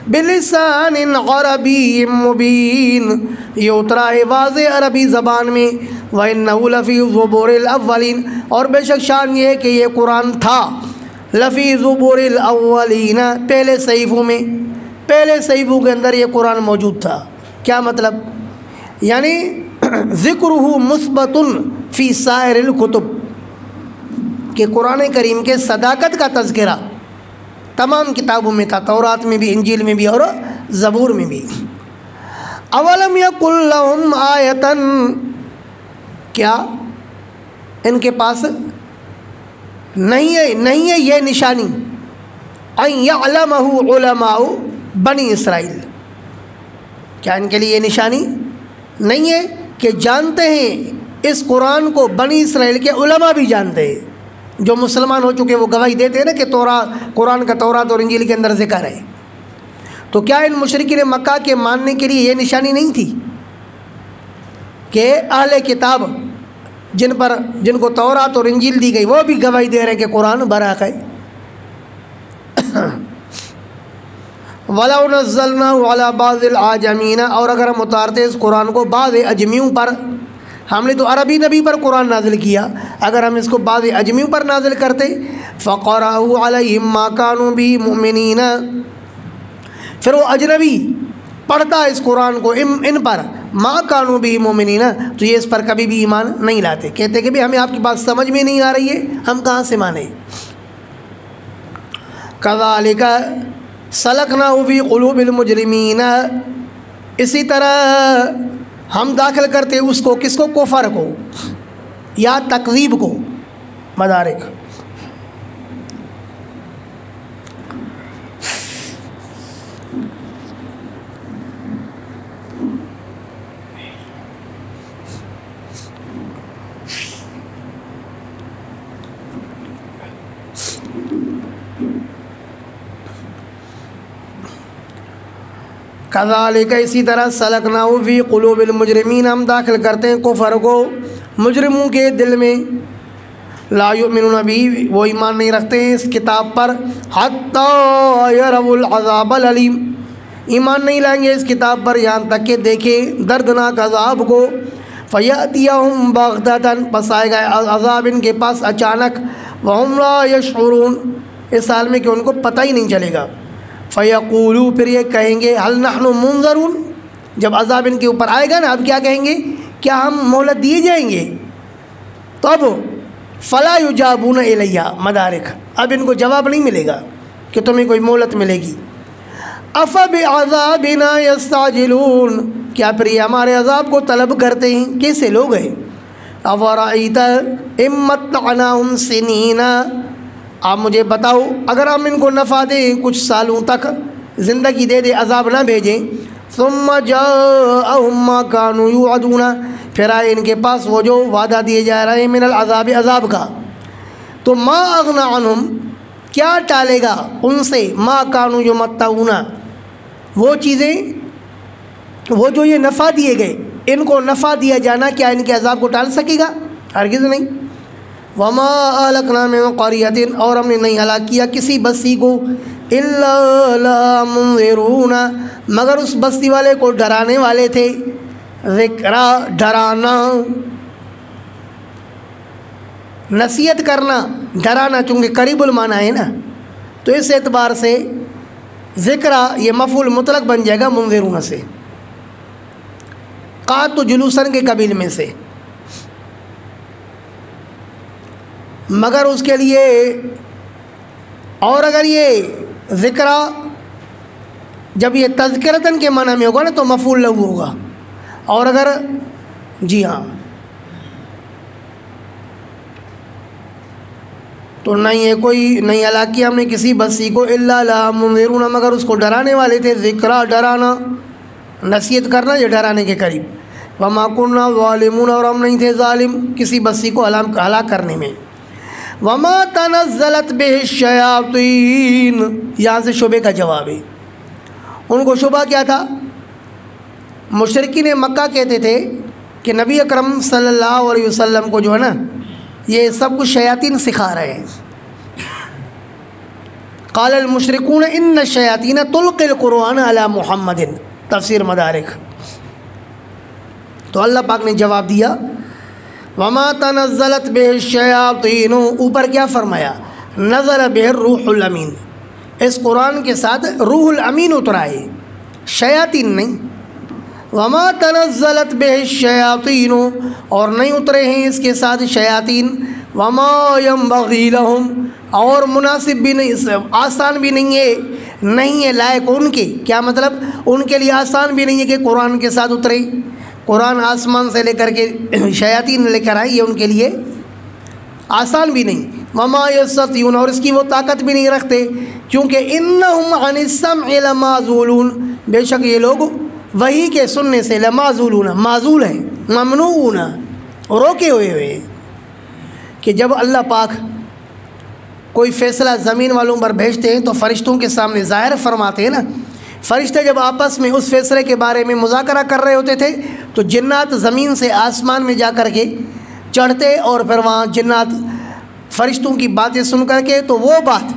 بلسان عربی مبین، یہ اترا ہے واضح عربی زبان میں، وَإِنَّهُ لَفِي زُبُورِ الْأَوَّلِينَ، اور بے شک شان یہ ہے کہ یہ قرآن تھا لفی زبور الاولین، پہلے صحیفوں میں، پہلے صحیفوں کے اندر یہ قرآن موجود تھا۔ کیا مطلب؟ یعنی ذکرہ مثبت فی سائر الکتب، کہ قرآن کریم کے صداقت کا تذکرہ تمام کتابوں میں تھا، تورات میں بھی، انجیل میں بھی اور زبور میں بھی۔ اولم یکن لہم آیۃ، کیا ان کے پاس نہیں ہے یہ نشانی، ان یعلمہ علماء بنی اسرائیل، کیا ان کے لیے یہ نشانی نہیں ہے کہ جانتے ہیں اس قرآن کو بنی اسرائیل کے علماء بھی جانتے ہیں، جو مسلمان ہو چکے وہ گواہی دیتے ہیں نا کہ قرآن کا تورات اور انجیل کے اندر ذکر ہے، تو کیا ان مشرکین مکہ کے ماننے کے لیے یہ نشانی نہیں تھی کہ اہل کتاب جن کو تورات اور انجیل دی گئی وہ بھی گواہی دے رہے ہیں کہ قرآن برحق ہے؟ وَلَوْ نَزَّلْنَاهُ عَلَى بَعْضِ الْأَعْجَمِينَ، اور اگر ہم اتارتے اس قرآن کو بعض اجمیوں پر، ہم نے تو عربی نبی پر قرآن نازل کیا، اگر ہم اس کو بعض اجمیوں پر نازل کرتے، فَقَرَأُوا عَلَيْهِمْ مَا كَانُوا بِهِ مُؤْمِنِينَ، پھر وہ اجنبی پڑھتا اس قرآن کو ان پر، ما کانوا بہ مومنین، تو یہ اس پر کبھی بھی ایمان نہیں لاتے، کہتے کہ بھی ہمیں آپ کی بات سمجھ میں نہیں آ رہی ہے، ہم کہاں سے مانیں۔ کذالک سلکناہ فی قلوب المجرمین، اسی طرح ہم داخل کرتے اس کو، کس کو؟ کفر کو یا تکذیب کو، مدارک۔ کذالک، اسی طرح، سلکناہ فی قلوب المجرمین، ہم داخل کرتے ہیں کفر کو مجرموں کے دل میں، لا یؤمنون بہ، وہ ایمان نہیں رکھتے ہیں اس کتاب پر، حتی یروا العذاب العلیم، ایمان نہیں لائیں گے اس کتاب پر یہاں تک کہ دیکھیں دردناک عذاب کو، فیأتیہم بغتۃ، پس آئے گا عذاب ان کے پاس اچانک، وہم لا یشعرون، اس حال میں کہ ان کو پتہ ہی نہیں چلے گا، فیقولو، پھر یہ کہیں گے، هل نحن منظرون، جب عذاب ان کے اوپر آئے گا نا، اب کیا کہیں گے؟ کیا ہم مہلت دیے جائیں گے؟ تو اب فلا یجابون الیہ مدارک، اب ان کو جواب نہیں ملے گا کہ تمہیں کوئی مہلت ملے گی۔ افبعذابنا یستعجلون، کیا پھر یہ ہمارے عذاب کو طلب کرتے ہیں؟ کیسے لوگ ہیں؟ اورأیت ان متعناہم سنین، آپ مجھے بتاؤ اگر ہم ان کو نفع دیں کچھ سالوں تک، زندگی دے دے، عذاب نہ بھیجیں، ثم جاءہم ما کانوا یوعدون، پھر آئے ان کے پاس وہ جو وعدہ دیے جا رہے ہیں من العذاب، عذاب کا، تو ما اغنی عنہم، کیا ٹالے گا ان سے، ما کانوا یمتعون، وہ چیزیں، وہ جو یہ نفع دیے گئے، ان کو نفع دیا جانا کیا ان کے عذاب کو ٹال سکے گا؟ ہرگز نہیں۔ وما اہلکنا من قریۃ، اور ہم نے نہیں ہلاک کیا کسی بستی کو، الا لها منذرون، مگر اس بستی والے کو ڈرانے والے تھے۔ ذکرا، ڈرانا، نصیحت کرنا، ڈرانا، چونکہ قریب المعنی ہے نا، تو اس اعتبار سے ذکرا یہ مفعول مطلق بن جائے گا منذرون سے، قات و جلوسن کے قبیل میں سے، مگر اس کے لیے، اور اگر یہ ذکرا جب یہ تذکرتن کے معنی میں ہوگا نا تو مفعول لہو ہوگا، اور اگر، جی ہاں، تو نہیں ہے کوئی، نہیں ہلاک کیا ہم نے کسی بستی کو، الا لها منذرون، مگر اس کو ڈرانے والے تھے۔ ذکرا، ڈرانا، نصیحت کرنا، یہ ڈرانے کے قریب۔ وما كنا ظالمون، اور ہم نہیں تھے ظالم کسی بستی کو ہلاک کرنے میں۔ وما تنزلت به الشیاطین، یہاں سے شبہ کا جواب ہے۔ ان کو شبہ کیا تھا؟ مشرکین مکہ کہتے تھے کہ نبی اکرم صلی اللہ علیہ وسلم کو جو ہے نا یہ سب کچھ شیاطین سکھا رہے ہیں۔ قال المشرکون ان الشیاطین تلقی القرآن علی محمد، تفسیر مدارک۔ تو اللہ پاک نے جواب دیا وما تنزلت به الشیاطین، اوپر کیا فرمایا؟ نزل به الروح الامین، اس قرآن کے ساتھ روح الامین اترا ہے، شیاطین نہیں۔ وما تنزلت به الشیاطین، اور نہیں اترے ہیں اس کے ساتھ شیاطین۔ وما ينبغی لهم، اور مناسب بھی نہیں، آسان بھی نہیں ہے لائق ان کے، کیا مطلب؟ ان کے لیے آسان بھی نہیں ہے کہ قرآن کے ساتھ اترے، قرآن آسمان سے لے کر کے شیاطین لے کر آئے، یہ ان کے لیے آسان بھی نہیں۔ وما یستطیعون، اور اس کی وہ طاقت بھی نہیں رکھتے، کیونکہ انہم عن السمع لمعزولون، بے شک یہ لوگ وحی کے سننے سے لمعزولون، معزول ہیں، ممنوعون، روکے ہوئے کہ جب اللہ پاک کوئی فیصلہ زمین والوں پر بھیجتے ہیں تو فرشتوں کے سامنے ظاہر فرماتے ہیں نا۔ فرشتے جب آپس میں اس فیصلے کے بارے میں مذاکرہ کر رہے ہوتے تھے تو جنات زمین سے آسمان میں جا کر کے چڑھتے، اور پھر وہاں جنات فرشتوں کی باتیں سن کر کے تو وہ بات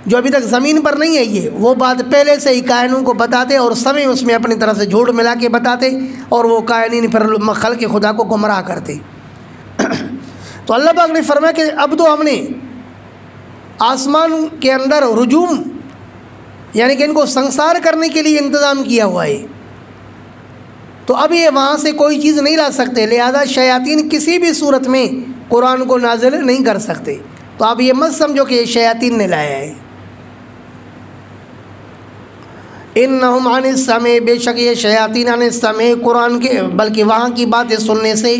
جو ابھی تک زمین پر نہیں ہے وہ بات پہلے سے ہی کائنوں کو بتاتے، اور سمے اس میں اپنی طرف سے جھوٹ ملا کے بتاتے، اور وہ کائنین پھر خلق خدا کو گمراہ کرتے۔ تو اللہ پاک نے فرمایا کہ اب تو ہم نے آسمان کے اندر رجوم، یعنی کہ ان کو سنسار کرنے کے لیے انتظام کیا ہوا ہے، تو اب یہ وہاں سے کوئی چیز نہیں لا سکتے، لہذا شیاطین کسی بھی صورت میں قرآن کو نازل نہیں کر سکتے۔ تو آپ یہ مت سمجھو کہ یہ شیاطین نے لایا ہے۔ انہم عن السمع، بے شک یہ شیاطین عن السمع، قرآن کے بلکہ وہاں کی باتیں سننے سے،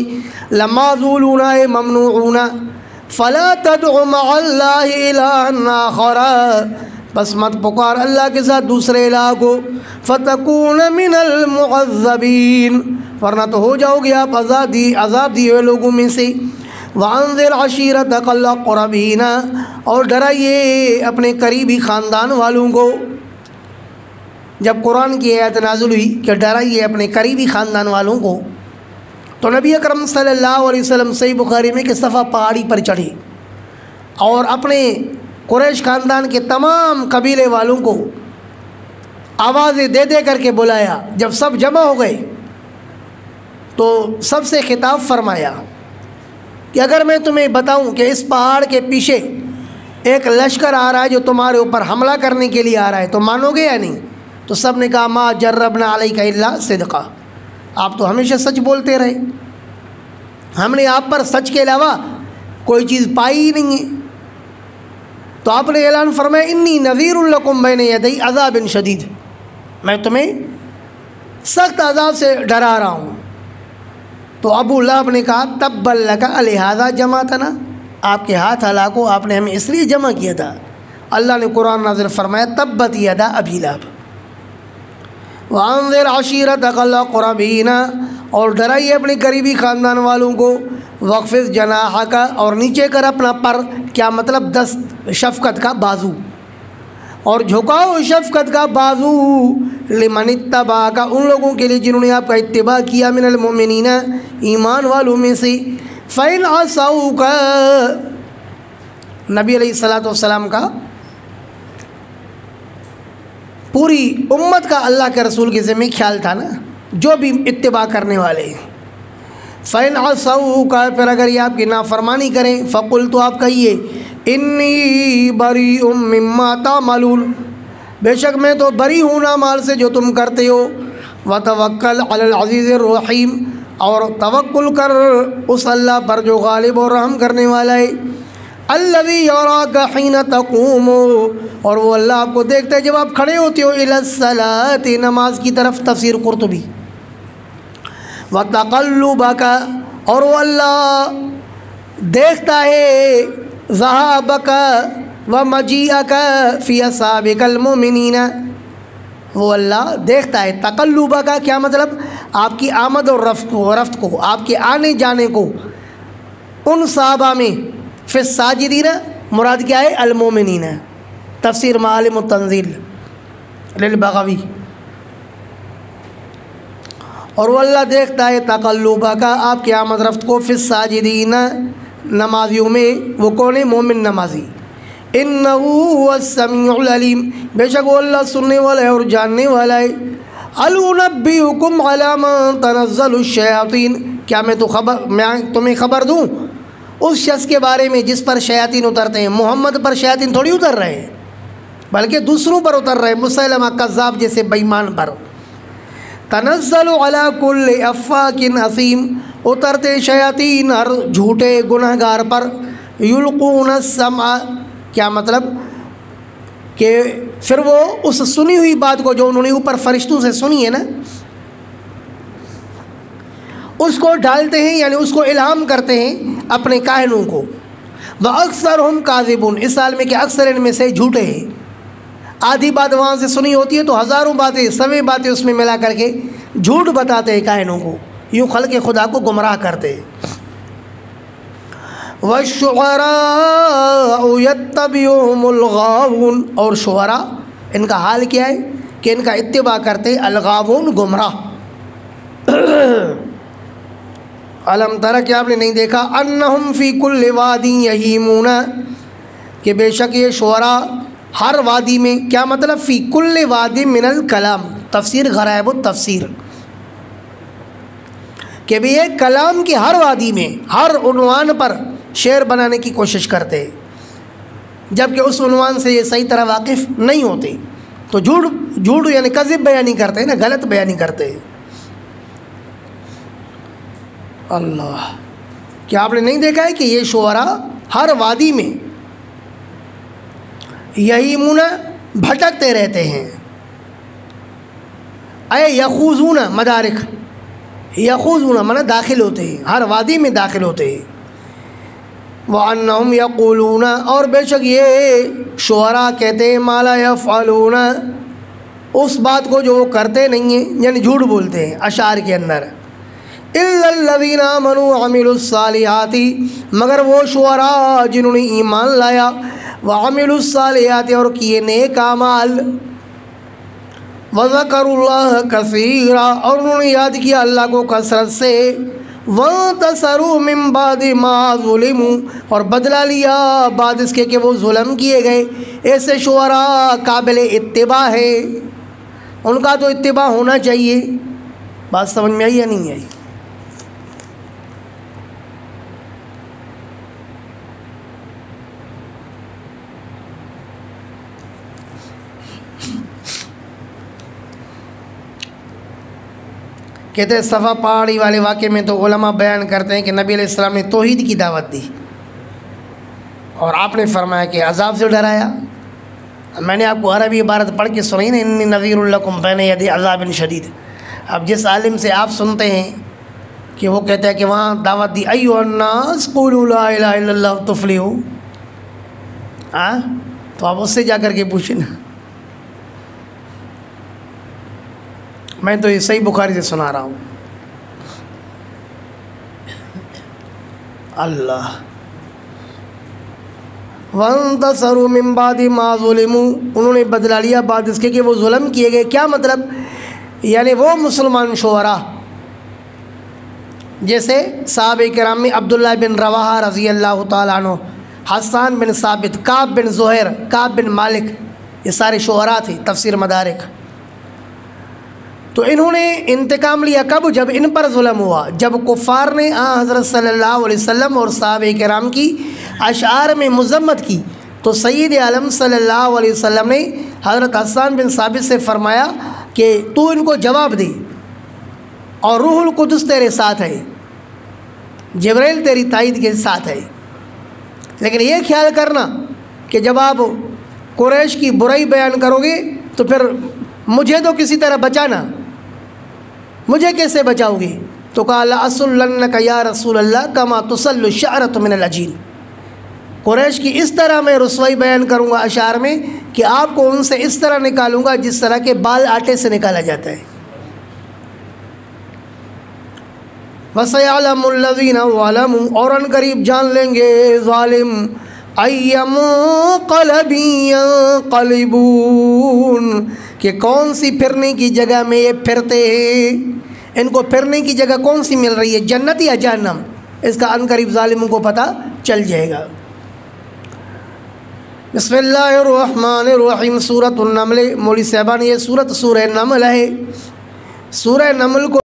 لمعزولون، ممنوعون۔ فلا تدع مع اللہ الہا آخر، بس مت پکار اللہ کے ساتھ دوسرے الہ کو، فتکون من المعذبین، ورنہ تو ہو جاؤ گے آپ عذاب دیے ہوئے لوگوں میں سے۔ وانذر عشیرتک الاقربین، اور ڈرائیے اپنے قریبی خاندان والوں کو۔ جب قرآن کی آیت نازل ہوئی کہ ڈرائیے اپنے قریبی خاندان والوں کو، تو نبی اکرم صلی اللہ علیہ وسلم صحیح بخاری میں کہ صفا پہاڑی پر چڑھے اور اپنے قریش خاندان کے تمام قبیلے والوں کو آوازیں دے دے کر کے بلایا۔ جب سب جمع ہو گئے تو سب سے خطاب فرمایا کہ اگر میں تمہیں بتاؤں کہ اس پہاڑ کے پیچھے ایک لشکر آ رہا ہے جو تمہارے اوپر حملہ کرنے کے لیے آ رہا ہے تو مانو گے یا نہیں؟ تو سب نے کہا ما جربنا علیک الا صدقا، آپ تو ہمیشہ سچ بولتے رہے، ہم نے آپ پر سچ کے علاوہ کوئی چیز پائی ہی نہیں ہے۔ تو آپ نے اعلان فرمایا انی نذیر لکم بین یدی عذاب شدید، میں تمہیں سخت عذاب سے ڈرا رہا ہوں۔ تو ابو لہب نے کہا تبا لک لہذا جمعتنا، آپ کے ہاتھ ہلاکو، آپ نے ہمیں اس لیے جمع کیا تھا۔ اللہ نے قرآن نازل فرمایا تبت یدا ابی لہب وانذر عشیرتک الاقربین، اور ڈرائیے اپنے قریبی خاندان والوں کو، واخفض جناحک، اور نیچے کر اپنا پر، کیا مطلب دست، شفقت کا بازو، اور جھکاؤ شفقت کا بازو، لمن اتبعک، ان لوگوں کے لیے جنہوں نے آپ کا اتباع کیا، من المؤمنین، ایمان والوں میں سے، فإن عصوک، نبی علیہ السلام کا پوری امت کا اللہ کے رسول کے ذمہ خیال تھا نا، جو بھی اتباع کرنے والے ہیں۔ فإن عصوک، پھر اگر یہ آپ کی نافرمانی کریں، فقل، تو آپ کہیے انی بریء مما تعملون، بے شک میں تو بری ہوں اعمال سے جو تم کرتے ہو، وتوکل علی العزیز الرحیم، اور توکل کر اس اللہ پر جو غالب اور رحم کرنے والا ہے، الذی یراک حین تقوم، اور وہ اللہ آپ کو دیکھتا ہے جب آپ کھڑے ہوتے ہو، الی الصلاۃ، نماز کی طرف، تفسیر قرطبی، وتقلبک، اور وہ اللہ دیکھتا ہے ذہابک ومجیئک فی اصحابک المؤمنین، وہ اللہ دیکھتا ہے تقلبہ کا کیا مطلب، آپ کی آمد اور رفت کو، آپ کے آنے جانے کو ان صحابہ میں، فی الساجدین، مراد کیا ہے، المؤمنین، تفسیر معالم التنزیل للبغوی، اور وہ اللہ دیکھتا ہے تقلبہ کا، آپ کی آمد رفت کو، فی الساجدین، نمازیوں میں، وہ کون ہے، مومن نمازی، انہ هو السمیع العلیم، بے شک وہ اللہ سننے والا ہے اور جاننے والا ہے، هل انبئکم علی من تنزل الشیاطین، کیا میں تمہیں خبر دوں اس شخص کے بارے میں جس پر شیاطین اترتے ہیں۔ محمد پر شیاطین تھوڑی اتر رہے ہیں، بلکہ دوسروں پر اتر رہے ہیں، مسیلمہ کذاب جیسے بے ایمان پر۔ تنزل علی کل افاک اثیم، اترتے شیاطین ہر جھوٹے گناہ گار پر، یلقون السمع، کیا مطلب کہ پھر وہ اس سنی ہوئی بات کو جو انہوں نے اوپر فرشتوں سے سنی ہے نا، اس کو ڈالتے ہیں، یعنی اس کو الہام کرتے ہیں اپنے کاہنوں کو۔ وَأَكْثَرُهُمْ كَاذِبُونَ، اس حال میں کہ اکثر ان میں سے جھوٹے ہیں، آدھی بات وہاں سے سنی ہوتی ہے تو ہزاروں باتیں، سویں باتیں اس میں ملا کر کے جھوٹ بتاتے ہیں کاہنوں کو، یوں خلق خدا کو گمراہ کرتے ہیں۔ وَالشُّعَرَاءُ يَتَّبِعُهُمُ الْغَاوُونَ، اور شعراء ان کا حال کیا ہے کہ ان کا اتباع کرتے الغاوون، گمراہ۔ علم تر، کہ آپ نے نہیں دیکھا، انہم فی کل وادی یہیمون، کہ بے شک یہ شعراء ہر وادی میں، کیا مطلب، فی کل وادی من الکلام، تفسیر غرائب التفسیر، کہ بھی یہ کلام کی ہر وادی میں، ہر عنوان پر شعر بنانے کی کوشش کرتے، جبکہ اس عنوان سے یہ صحیح طرح واقف نہیں ہوتے، تو جھوٹ یعنی کذب بیانی کرتے ہیں نا، غلط بیانی کرتے ہیں۔ اللہ، کیا آپ نے نہیں دیکھا ہے کہ یہ شعراء ہر وادی میں یہیمون، بھٹکتے رہتے ہیں، اے یخوضون، مدارک، یخوضون مانا داخل ہوتے ہیں، ہر وادی میں داخل ہوتے ہیں۔ وَأَنَّهُمْ يَقُولُونَ، اور بے شک یہ شعراء کہتے ہیں، مَا لَا يَفْعَلُونَ، اس بات کو جو وہ کرتے نہیں ہیں، یعنی جھوٹ بولتے ہیں اشعار کے اندر۔ إِلَّا الَّذِينَ آمَنُوا وَعَمِلُوا الصَّالِحَاتِ، مگر وہ شعراء جنہوں نے ایمان لایا، وَعَمِلُوا الصَّالِحَاتِ، اور کیے نیک اعمال، وَذَكَرُوا اللَّهَ كَثِيرًا، اور انہوں نے یاد کیا اللہ کو کثرت سے، وَانْتَصَرُوا مِن بَعْدِ مَا ظُلِمُوا، اور بدلہ لیا بعد اس کے کہ وہ ظلم کیے گئے۔ ایسے شعراء قابل اتباع ہے، ان کا تو اتباع ہونا چاہیے۔ بات سمجھ میں آئی یا نہیں آئی؟ کہتے ہیں صفا پہاڑی والے واقعے میں تو علماء بیان کرتے ہیں کہ نبی علیہ السلام نے توحید کی دعوت دی، اور آپ نے فرمایا کہ عذاب سے ڈرایا. میں نے آپ کو عربی عبارت پڑھ کے سنائی نا، انی نذیر لکم بین یدی عذاب شدید. اب جس عالم سے آپ سنتے ہیں کہ وہ کہتا ہے کہ وہاں دعوت دی ایھا الناس قولوا لا الہ الا اللہ تفلحوا، تو آپ اس سے جا کر کے پوچھیں نا. میں تو یہ صحیح بخاری سے سنا رہا ہوں. اللہ وَانْتَصَرُوا مِن بَعْدِ مَا ظُلِمُوا، انہوں نے بدلہ لیا بعد اس کے کہ وہ ظلم کیے گئے. کیا مطلب؟ یعنی وہ مسلمان شعراء جیسے صحابہ کرام میں عبداللہ بن رواحہ رضی اللہ تعالیٰ عنہ، حسان بن ثابت، کعب بن زہیر، کعب بن مالک، یہ سارے شعراء تھے. تفسیر مدارک. تو انہوں نے انتقام لیا کب؟ جب ان پر ظلم ہوا، جب کفار نے حضرت صلی اللہ علیہ وسلم اور صحابہ کرام کی اشعار میں مذمت کی، تو سید عالم صلی اللہ علیہ وسلم نے حضرت حسان بن ثابت سے فرمایا کہ تو ان کو جواب دے، اور روح القدس تیرے ساتھ ہے، جبرائیل تیری تائید کے ساتھ ہے. لیکن یہ خیال کرنا کہ جب آپ قریش کی برائی بیان کرو گے تو پھر مجھے تو کسی طرح بچانا، مجھے کیسے بچاؤ گے؟ تو کہا لَأَصُلَّنَّكَ یا رسول اللہ کما تُصَلُّ الشَّعْرَةُ مِنَ الْعَجِينِ، قریش کی اس طرح میں رسوائی بیان کروں گا اشعار میں کہ آپ کو ان سے اس طرح نکالوں گا جس طرح کے بال آٹے سے نکالا جاتا ہے. وَسَيَعْلَمُ الَّذِينَ ظَلَمُوا، اور ان قریب جان لیں گے ظالم، أَيَّ مُنقَلَبٍ يَنقَلِبُونَ، کہ کون سی پھرنے کی جگہ میں یہ پھرتے ہیں. ان کو پھرنے کی جگہ کون سی مل رہی ہے، جنت یا جہنم؟ اس کا ان قریب ظالموں کو پتہ چل جائے گا. بسم اللہ الرحمن الرحیم. سورۃ النمل. مولوی صاحبان یہ سورۃ سورہ نمل ہے. سورہ نمل کو